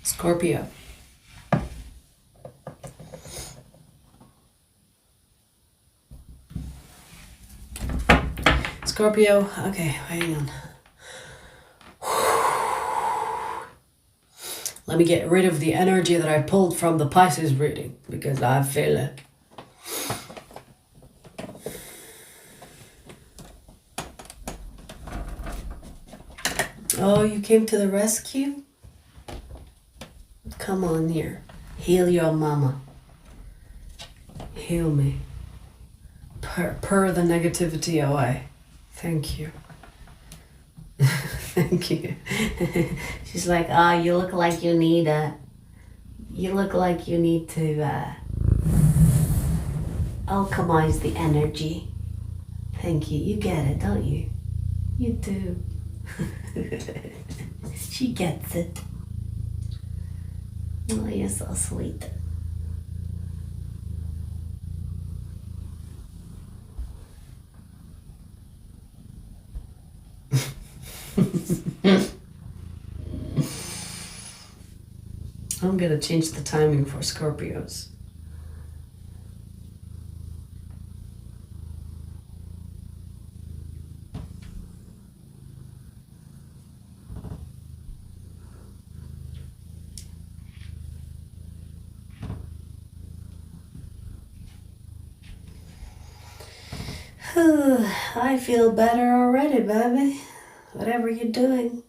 Scorpio. Scorpio, okay, hang on. Let me get rid of the energy that I pulled from the Pisces reading because I feel it. Oh, you came to the rescue? Come on here. Heal your mama. Heal me. Purr the negativity away. Thank you. Thank you. She's like, you look like you need to alchemize the energy. Thank you. You get it, don't you? You do. She gets it. Oh, you're so sweet. I'm gonna change the timing for Scorpios. I feel better already, baby. Whatever you're doing.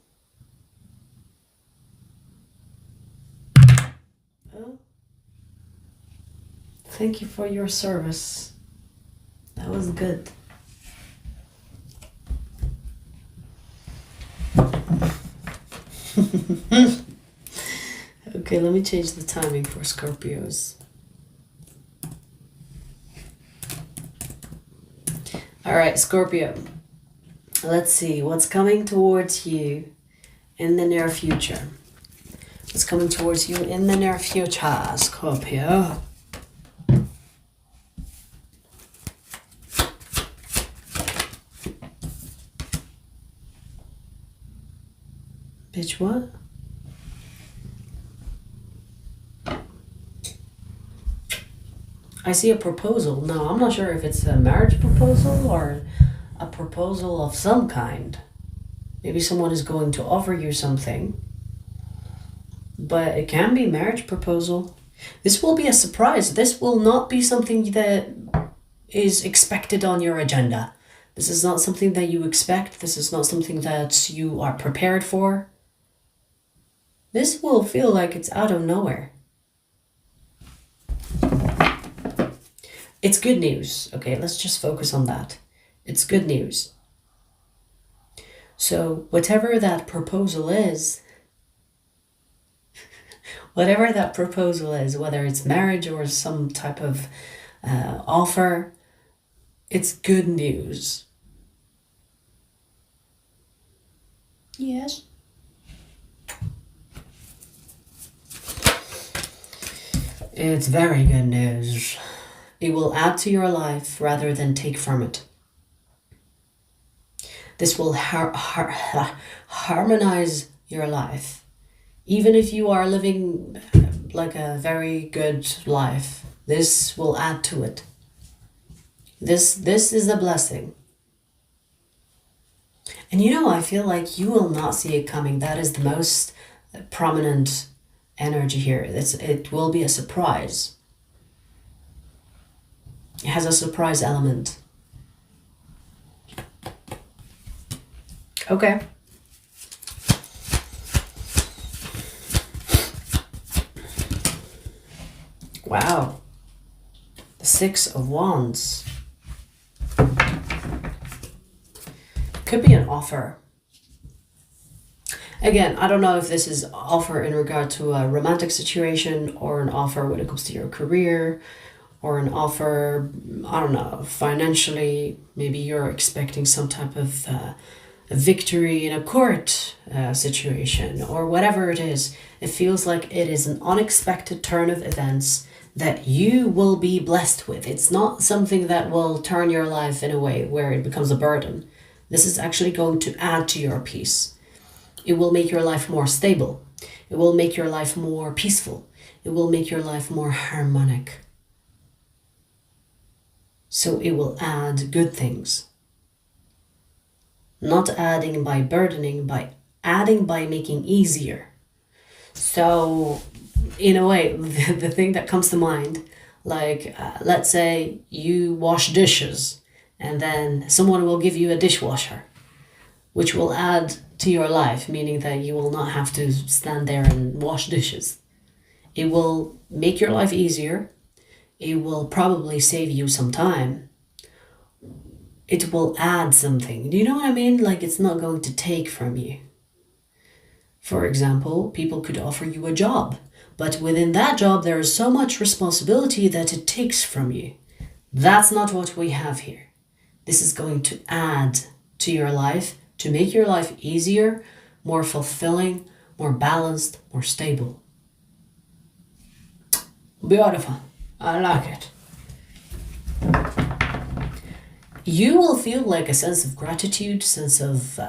Oh. Thank you for your service. That was good. Okay, let me change the timing for Scorpios. All right, Scorpio. Let's see what's coming towards you in the near future. What's coming towards you in the near future, Scorpio? Bitch, what? I see a proposal. No, I'm not sure if it's a marriage proposal or a proposal of some kind. Maybe someone is going to offer you something. But it can be marriage proposal. This will be a surprise. This will not be something that is expected on your agenda. This is not something that you expect. This is not something that you are prepared for. This will feel like it's out of nowhere. It's good news. Okay, let's just focus on that. It's good news. So whatever that proposal is, whatever that proposal is, whether it's marriage or some type of offer, it's good news. Yes. It's very good news. It will add to your life rather than take from it. This will harmonize your life. Even if you are living like a very good life, this will add to it. This is a blessing. And you know, I feel like you will not see it coming. That is the most prominent energy here. It will be a surprise. It has a surprise element. Okay. Wow. The Six of Wands. Could be an offer. Again, I don't know if this is offer in regard to a romantic situation or an offer when it comes to your career or an offer, I don't know, financially. Maybe you're expecting some type of a victory in a court situation or whatever it is. It feels like it is an unexpected turn of events that you will be blessed with. It's not something that will turn your life in a way where it becomes a burden. This is actually going to add to your peace. It will make your life more stable. It will make your life more peaceful. It will make your life more harmonic. So it will add good things. Not adding by burdening, by adding by making easier. So in a way, the thing that comes to mind, like let's say you wash dishes and then someone will give you a dishwasher, which will add to your life, meaning that you will not have to stand there and wash dishes. It will make your life easier. It will probably save you some time. It will add something. Do you know what I mean? Like, it's not going to take from you. For example, people could offer you a job, but within that job there is so much responsibility that it takes from you. That's not what we have here. This is going to add to your life, to make your life easier, more fulfilling, more balanced, more stable. Beautiful. I like it. You will feel like a sense of gratitude, sense of,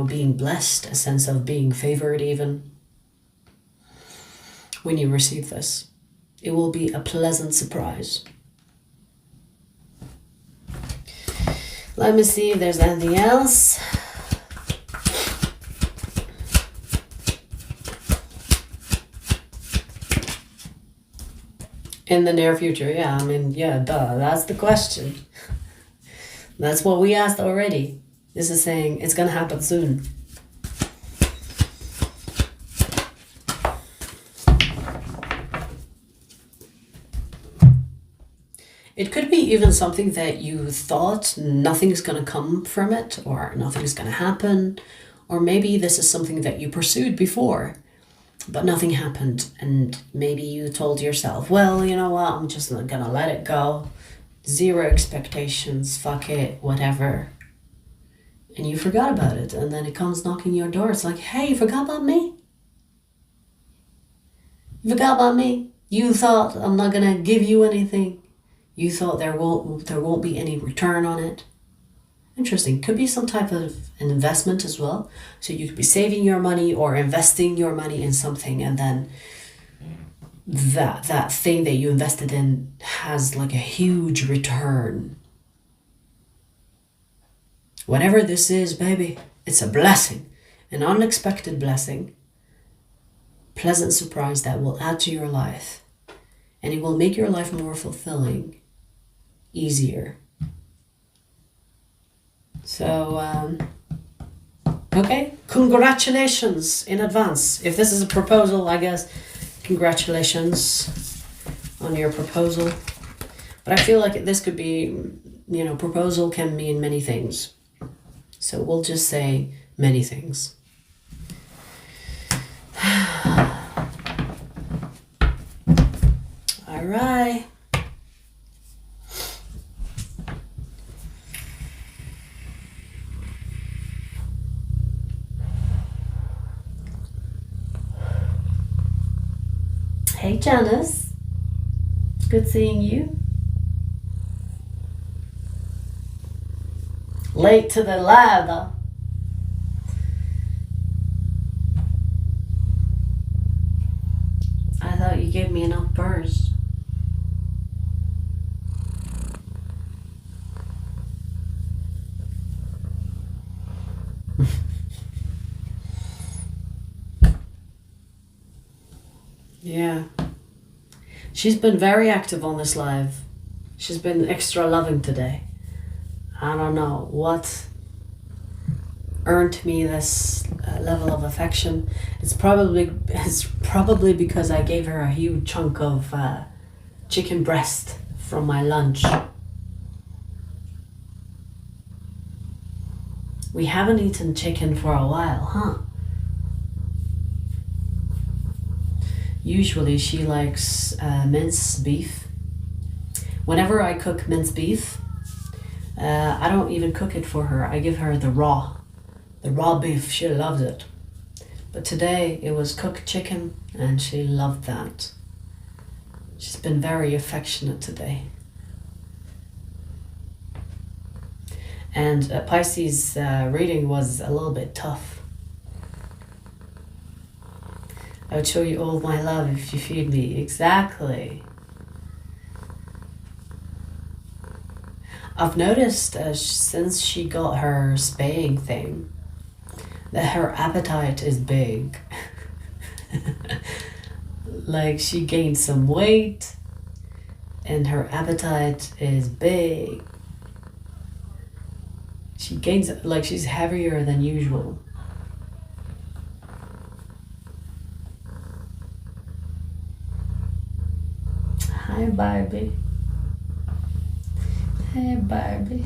being blessed, a sense of being favored even when you receive this. It will be a pleasant surprise. Let me see if there's anything else. In the near future, that's the question. That's what we asked already. This is saying it's going to happen soon. It could be even something that you thought nothing's going to come from it or nothing's going to happen. Or maybe this is something that you pursued before, but nothing happened. And maybe you told yourself, well, you know what, I'm just not going to let it go. Zero expectations, fuck it, whatever. And you forgot about it. And then it comes knocking your door. It's like, hey, you forgot about me? You forgot about me? You thought I'm not going to give you anything. You thought there won't be any return on it. Interesting. Could be some type of an investment as well. So you could be saving your money or investing your money in something, and then that thing that you invested in has like a huge return. Whatever this is, baby, it's a blessing, an unexpected blessing, pleasant surprise that will add to your life, and it will make your life more fulfilling, easier. So Okay? Congratulations in advance. If this is a proposal, I guess, congratulations on your proposal. But I feel like this could be, you know, proposal can mean many things. So we'll just say many things. All right. Hey Janice, good seeing you. Late to the live though. I thought you gave me enough burst. Yeah. She's been very active on this live. She's been extra loving today. I don't know what earned me this level of affection. It's probably because I gave her a huge chunk of chicken breast from my lunch. We haven't eaten chicken for a while, huh? Usually she likes minced beef. Whenever I cook minced beef, I don't even cook it for her. I give her the raw beef. She loves it. But today it was cooked chicken and she loved that. She's been very affectionate today. And Pisces reading was a little bit tough. I would show you all my love if you feed me. Exactly. I've noticed since she got her spaying thing that her appetite is big. Like she gained some weight and her appetite is big. She gains, like she's heavier than usual. Hi, Barbie. Hey, Barbie.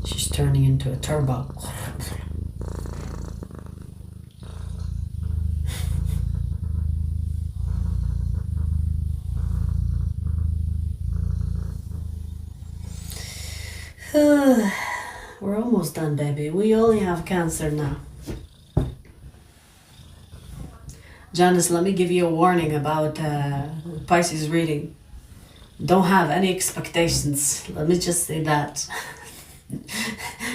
She's turning into a turbo. We're almost done, baby. We only have Cancer now. Janice, let me give you a warning about Pisces reading. Don't have any expectations. Let me just say that.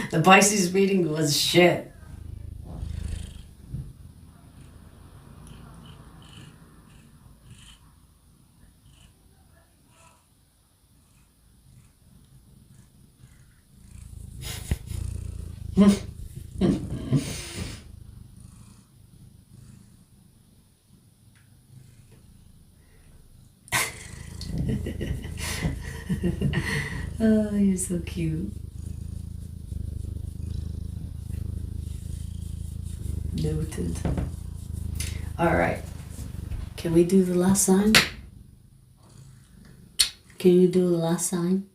The Pisces reading was shit. Oh, you're so cute. Noted. All right. Can we do the last sign? Can you do the last sign?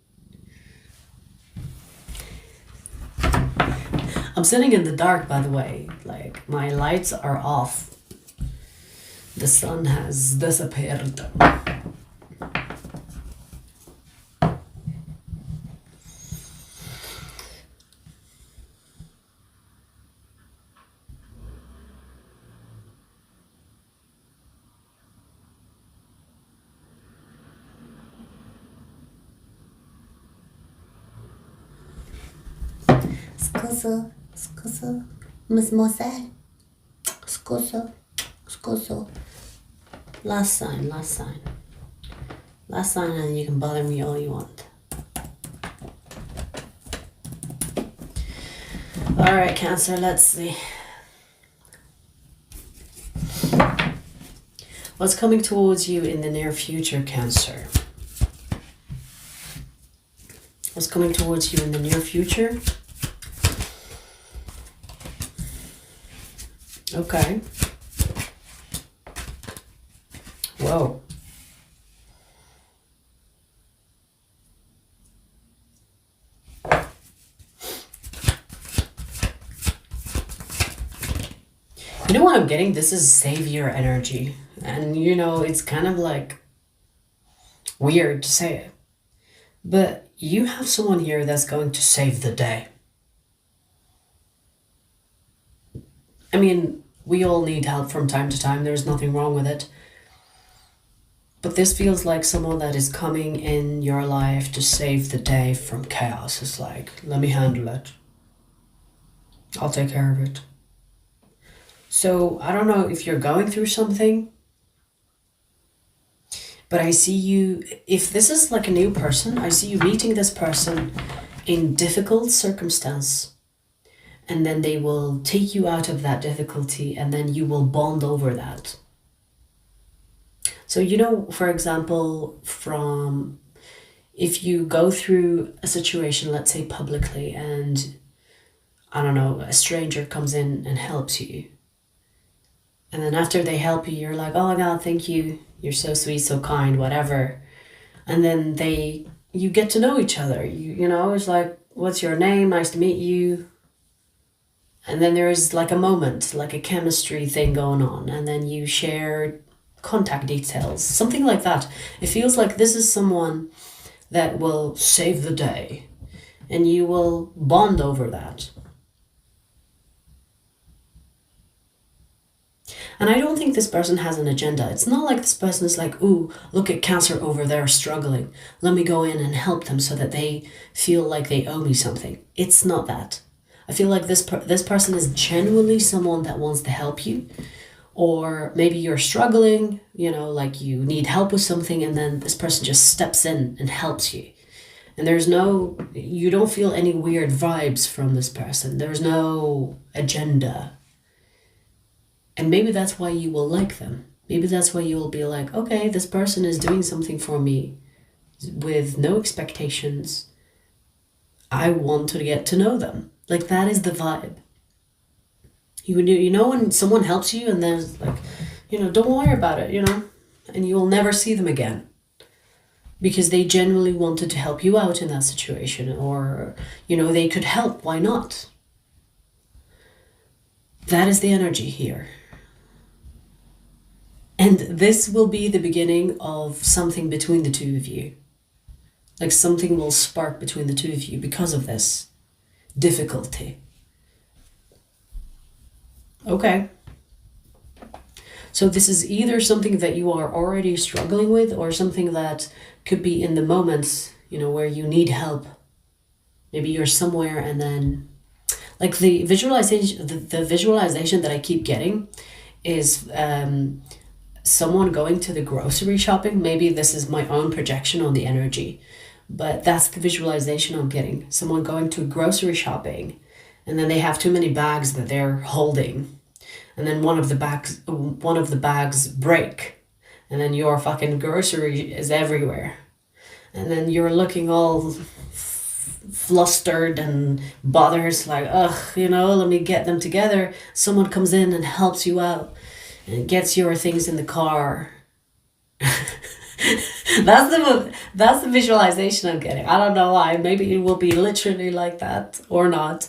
I'm sitting in the dark, by the way. Like, my lights are off. The sun has disappeared. Scuso, Miss Mosse. Scuso. Last sign. Last sign, and you can bother me all you want. All right, Cancer, let's see. What's coming towards you in the near future, Cancer? What's coming towards you in the near future? Okay. Whoa. You know what I'm getting? This is savior energy. And you know, it's kind of like weird to say it. But you have someone here that's going to save the day. I mean, we all need help from time to time. There's nothing wrong with it. But this feels like someone that is coming in your life to save the day from chaos. It's like, let me handle it. I'll take care of it. So I don't know if you're going through something, but I see you, if this is like a new person, I see you meeting this person in difficult circumstance, and then they will take you out of that difficulty, and then you will bond over that. So, you know, for example, from if you go through a situation, let's say publicly, and I don't know, a stranger comes in and helps you. And then after they help you, you're like, oh my God, thank you. You're so sweet, so kind, whatever. And then you get to know each other. You know, it's like, what's your name? Nice to meet you. And then there's like a moment, like a chemistry thing going on. And then you share contact details, something like that. It feels like this is someone that will save the day. And you will bond over that. And I don't think this person has an agenda. It's not like this person is like, ooh, look at Cancer over there struggling. Let me go in and help them so that they feel like they owe me something. It's not that. I feel like this person is genuinely someone that wants to help you. Or maybe you're struggling, you know, like you need help with something, and then this person just steps in and helps you. And you don't feel any weird vibes from this person. There's no agenda. And maybe that's why you will like them. Maybe that's why you will be like, okay, this person is doing something for me with no expectations. I want to get to know them. Like, that is the vibe. You know when someone helps you and then it's like, you know, don't worry about it, you know, and you will never see them again. Because they genuinely wanted to help you out in that situation, or, you know, they could help. Why not? That is the energy here. And this will be the beginning of something between the two of you. Like something will spark between the two of you because of this difficulty. Okay. So this is either something that you are already struggling with, or something that could be in the moments, you know, where you need help. Maybe you're somewhere and then, like the visualization that I keep getting is someone going to the grocery shopping. Maybe this is my own projection on the energy, but that's the visualization I'm getting. Someone going to grocery shopping, and then they have too many bags that they're holding, and then one of the bags break, and then your fucking grocery is everywhere, and then you're looking all flustered and bothered, like, ugh, you know, let me get them together. Someone comes in and helps you out and gets your things in the car. That's the visualization I'm getting. I don't know why. Maybe it will be literally like that or not,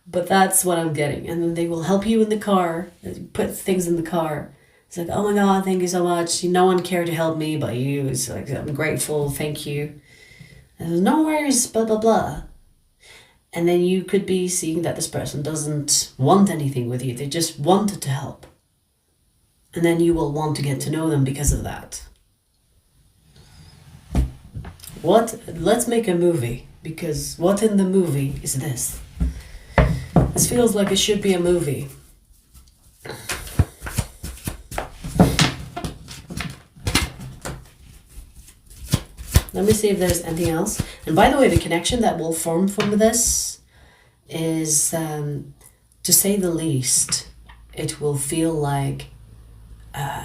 but that's what I'm getting. And then they will help you in the car, put things in the car. It's like, oh my God, thank you so much. No one cared to help me but you. It's like, I'm grateful, thank you. And no worries, blah, blah, blah. And then you could be seeing that this person doesn't want anything with you. They just wanted to help. And then you will want to get to know them because of that. Let's make a movie, because what in the movie is this? This feels like it should be a movie. Let me see if there's anything else. And by the way, the connection that will form from this is, to say the least, it will feel like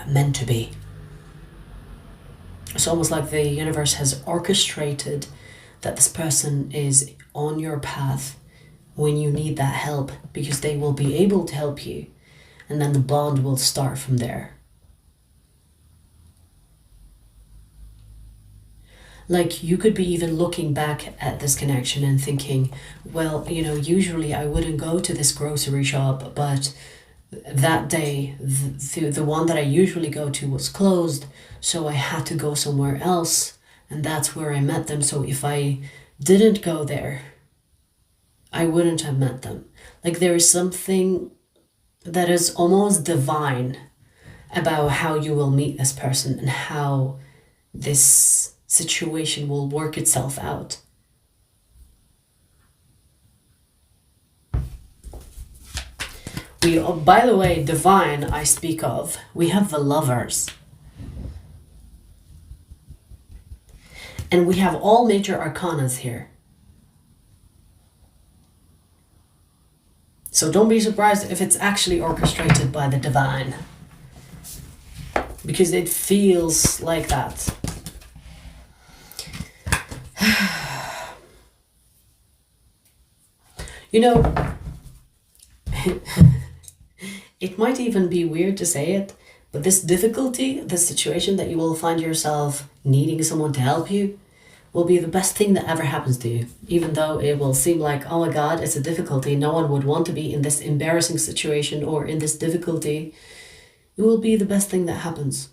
meant to be. It's almost like the universe has orchestrated that this person is on your path when you need that help, because they will be able to help you, and then the bond will start from there. Like, you could be even looking back at this connection and thinking, well, you know, usually I wouldn't go to this grocery shop, but that day, the one that I usually go to was closed, so I had to go somewhere else, and that's where I met them. So if I didn't go there, I wouldn't have met them. Like, there is something that is almost divine about how you will meet this person and how this situation will work itself out. By the way, divine I speak of, we have the Lovers. And we have all major arcanas here. So don't be surprised if it's actually orchestrated by the divine, because it feels like that. You know, it might even be weird to say it, but this difficulty, this situation that you will find yourself needing someone to help you, will be the best thing that ever happens to you. Even though it will seem like, oh my God, it's a difficulty, no one would want to be in this embarrassing situation or in this difficulty, it will be the best thing that happens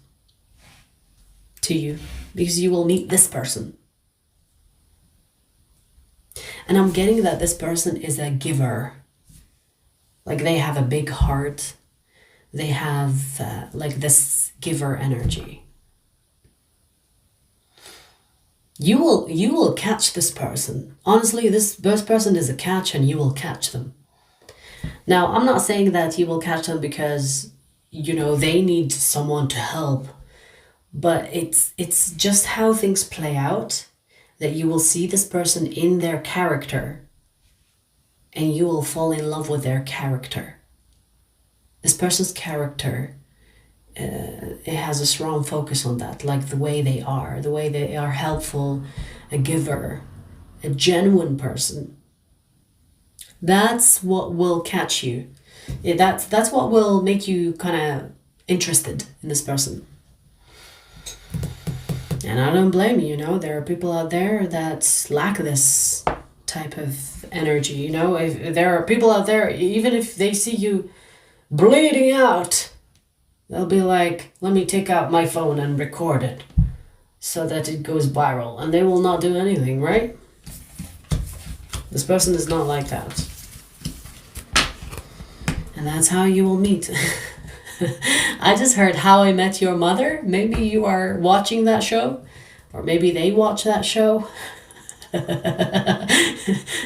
to you, because you will meet this person. And I'm getting that this person is a giver. Like, they have a big heart. They have like this giver energy. You will catch this person. Honestly, this person is a catch, and you will catch them. Now, I'm not saying that you will catch them because, you know, they need someone to help, but it's just how things play out, that you will see this person in their character and you will fall in love with their character. This person's character, it has a strong focus on that, like the way they are helpful, a giver, a genuine person. That's what will catch you. That's what will make you kind of interested in this person. And I don't blame you, you know, there are people out there that lack this type of energy, you know. If there are people out there, even if they see you bleeding out, they'll be like, let me take out my phone and record it so that it goes viral, and they will not do anything, right? This person is not like that. And that's how you will meet. I just heard How I Met Your Mother. Maybe you are watching that show, or maybe they watch that show.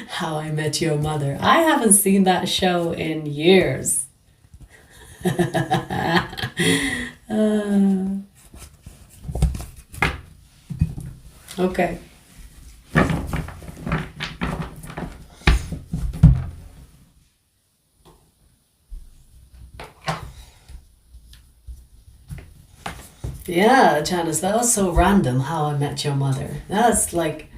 How I Met Your Mother. I haven't seen that show in years. Okay. Yeah, Janice, that was so random, How I Met Your Mother. That's like...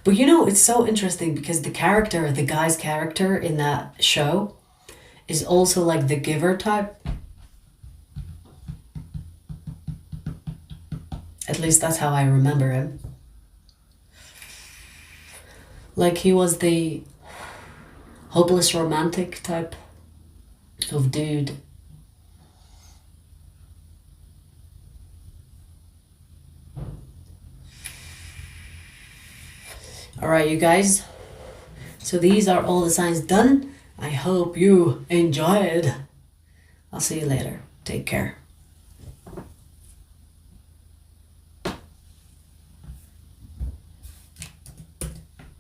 But you know, it's so interesting because the guy's character in that show is also like the giver type. At least that's how I remember him. Like, he was the hopeless romantic type of dude. Alright, you guys. So these are all the signs done. I hope you enjoyed. I'll see you later. Take care.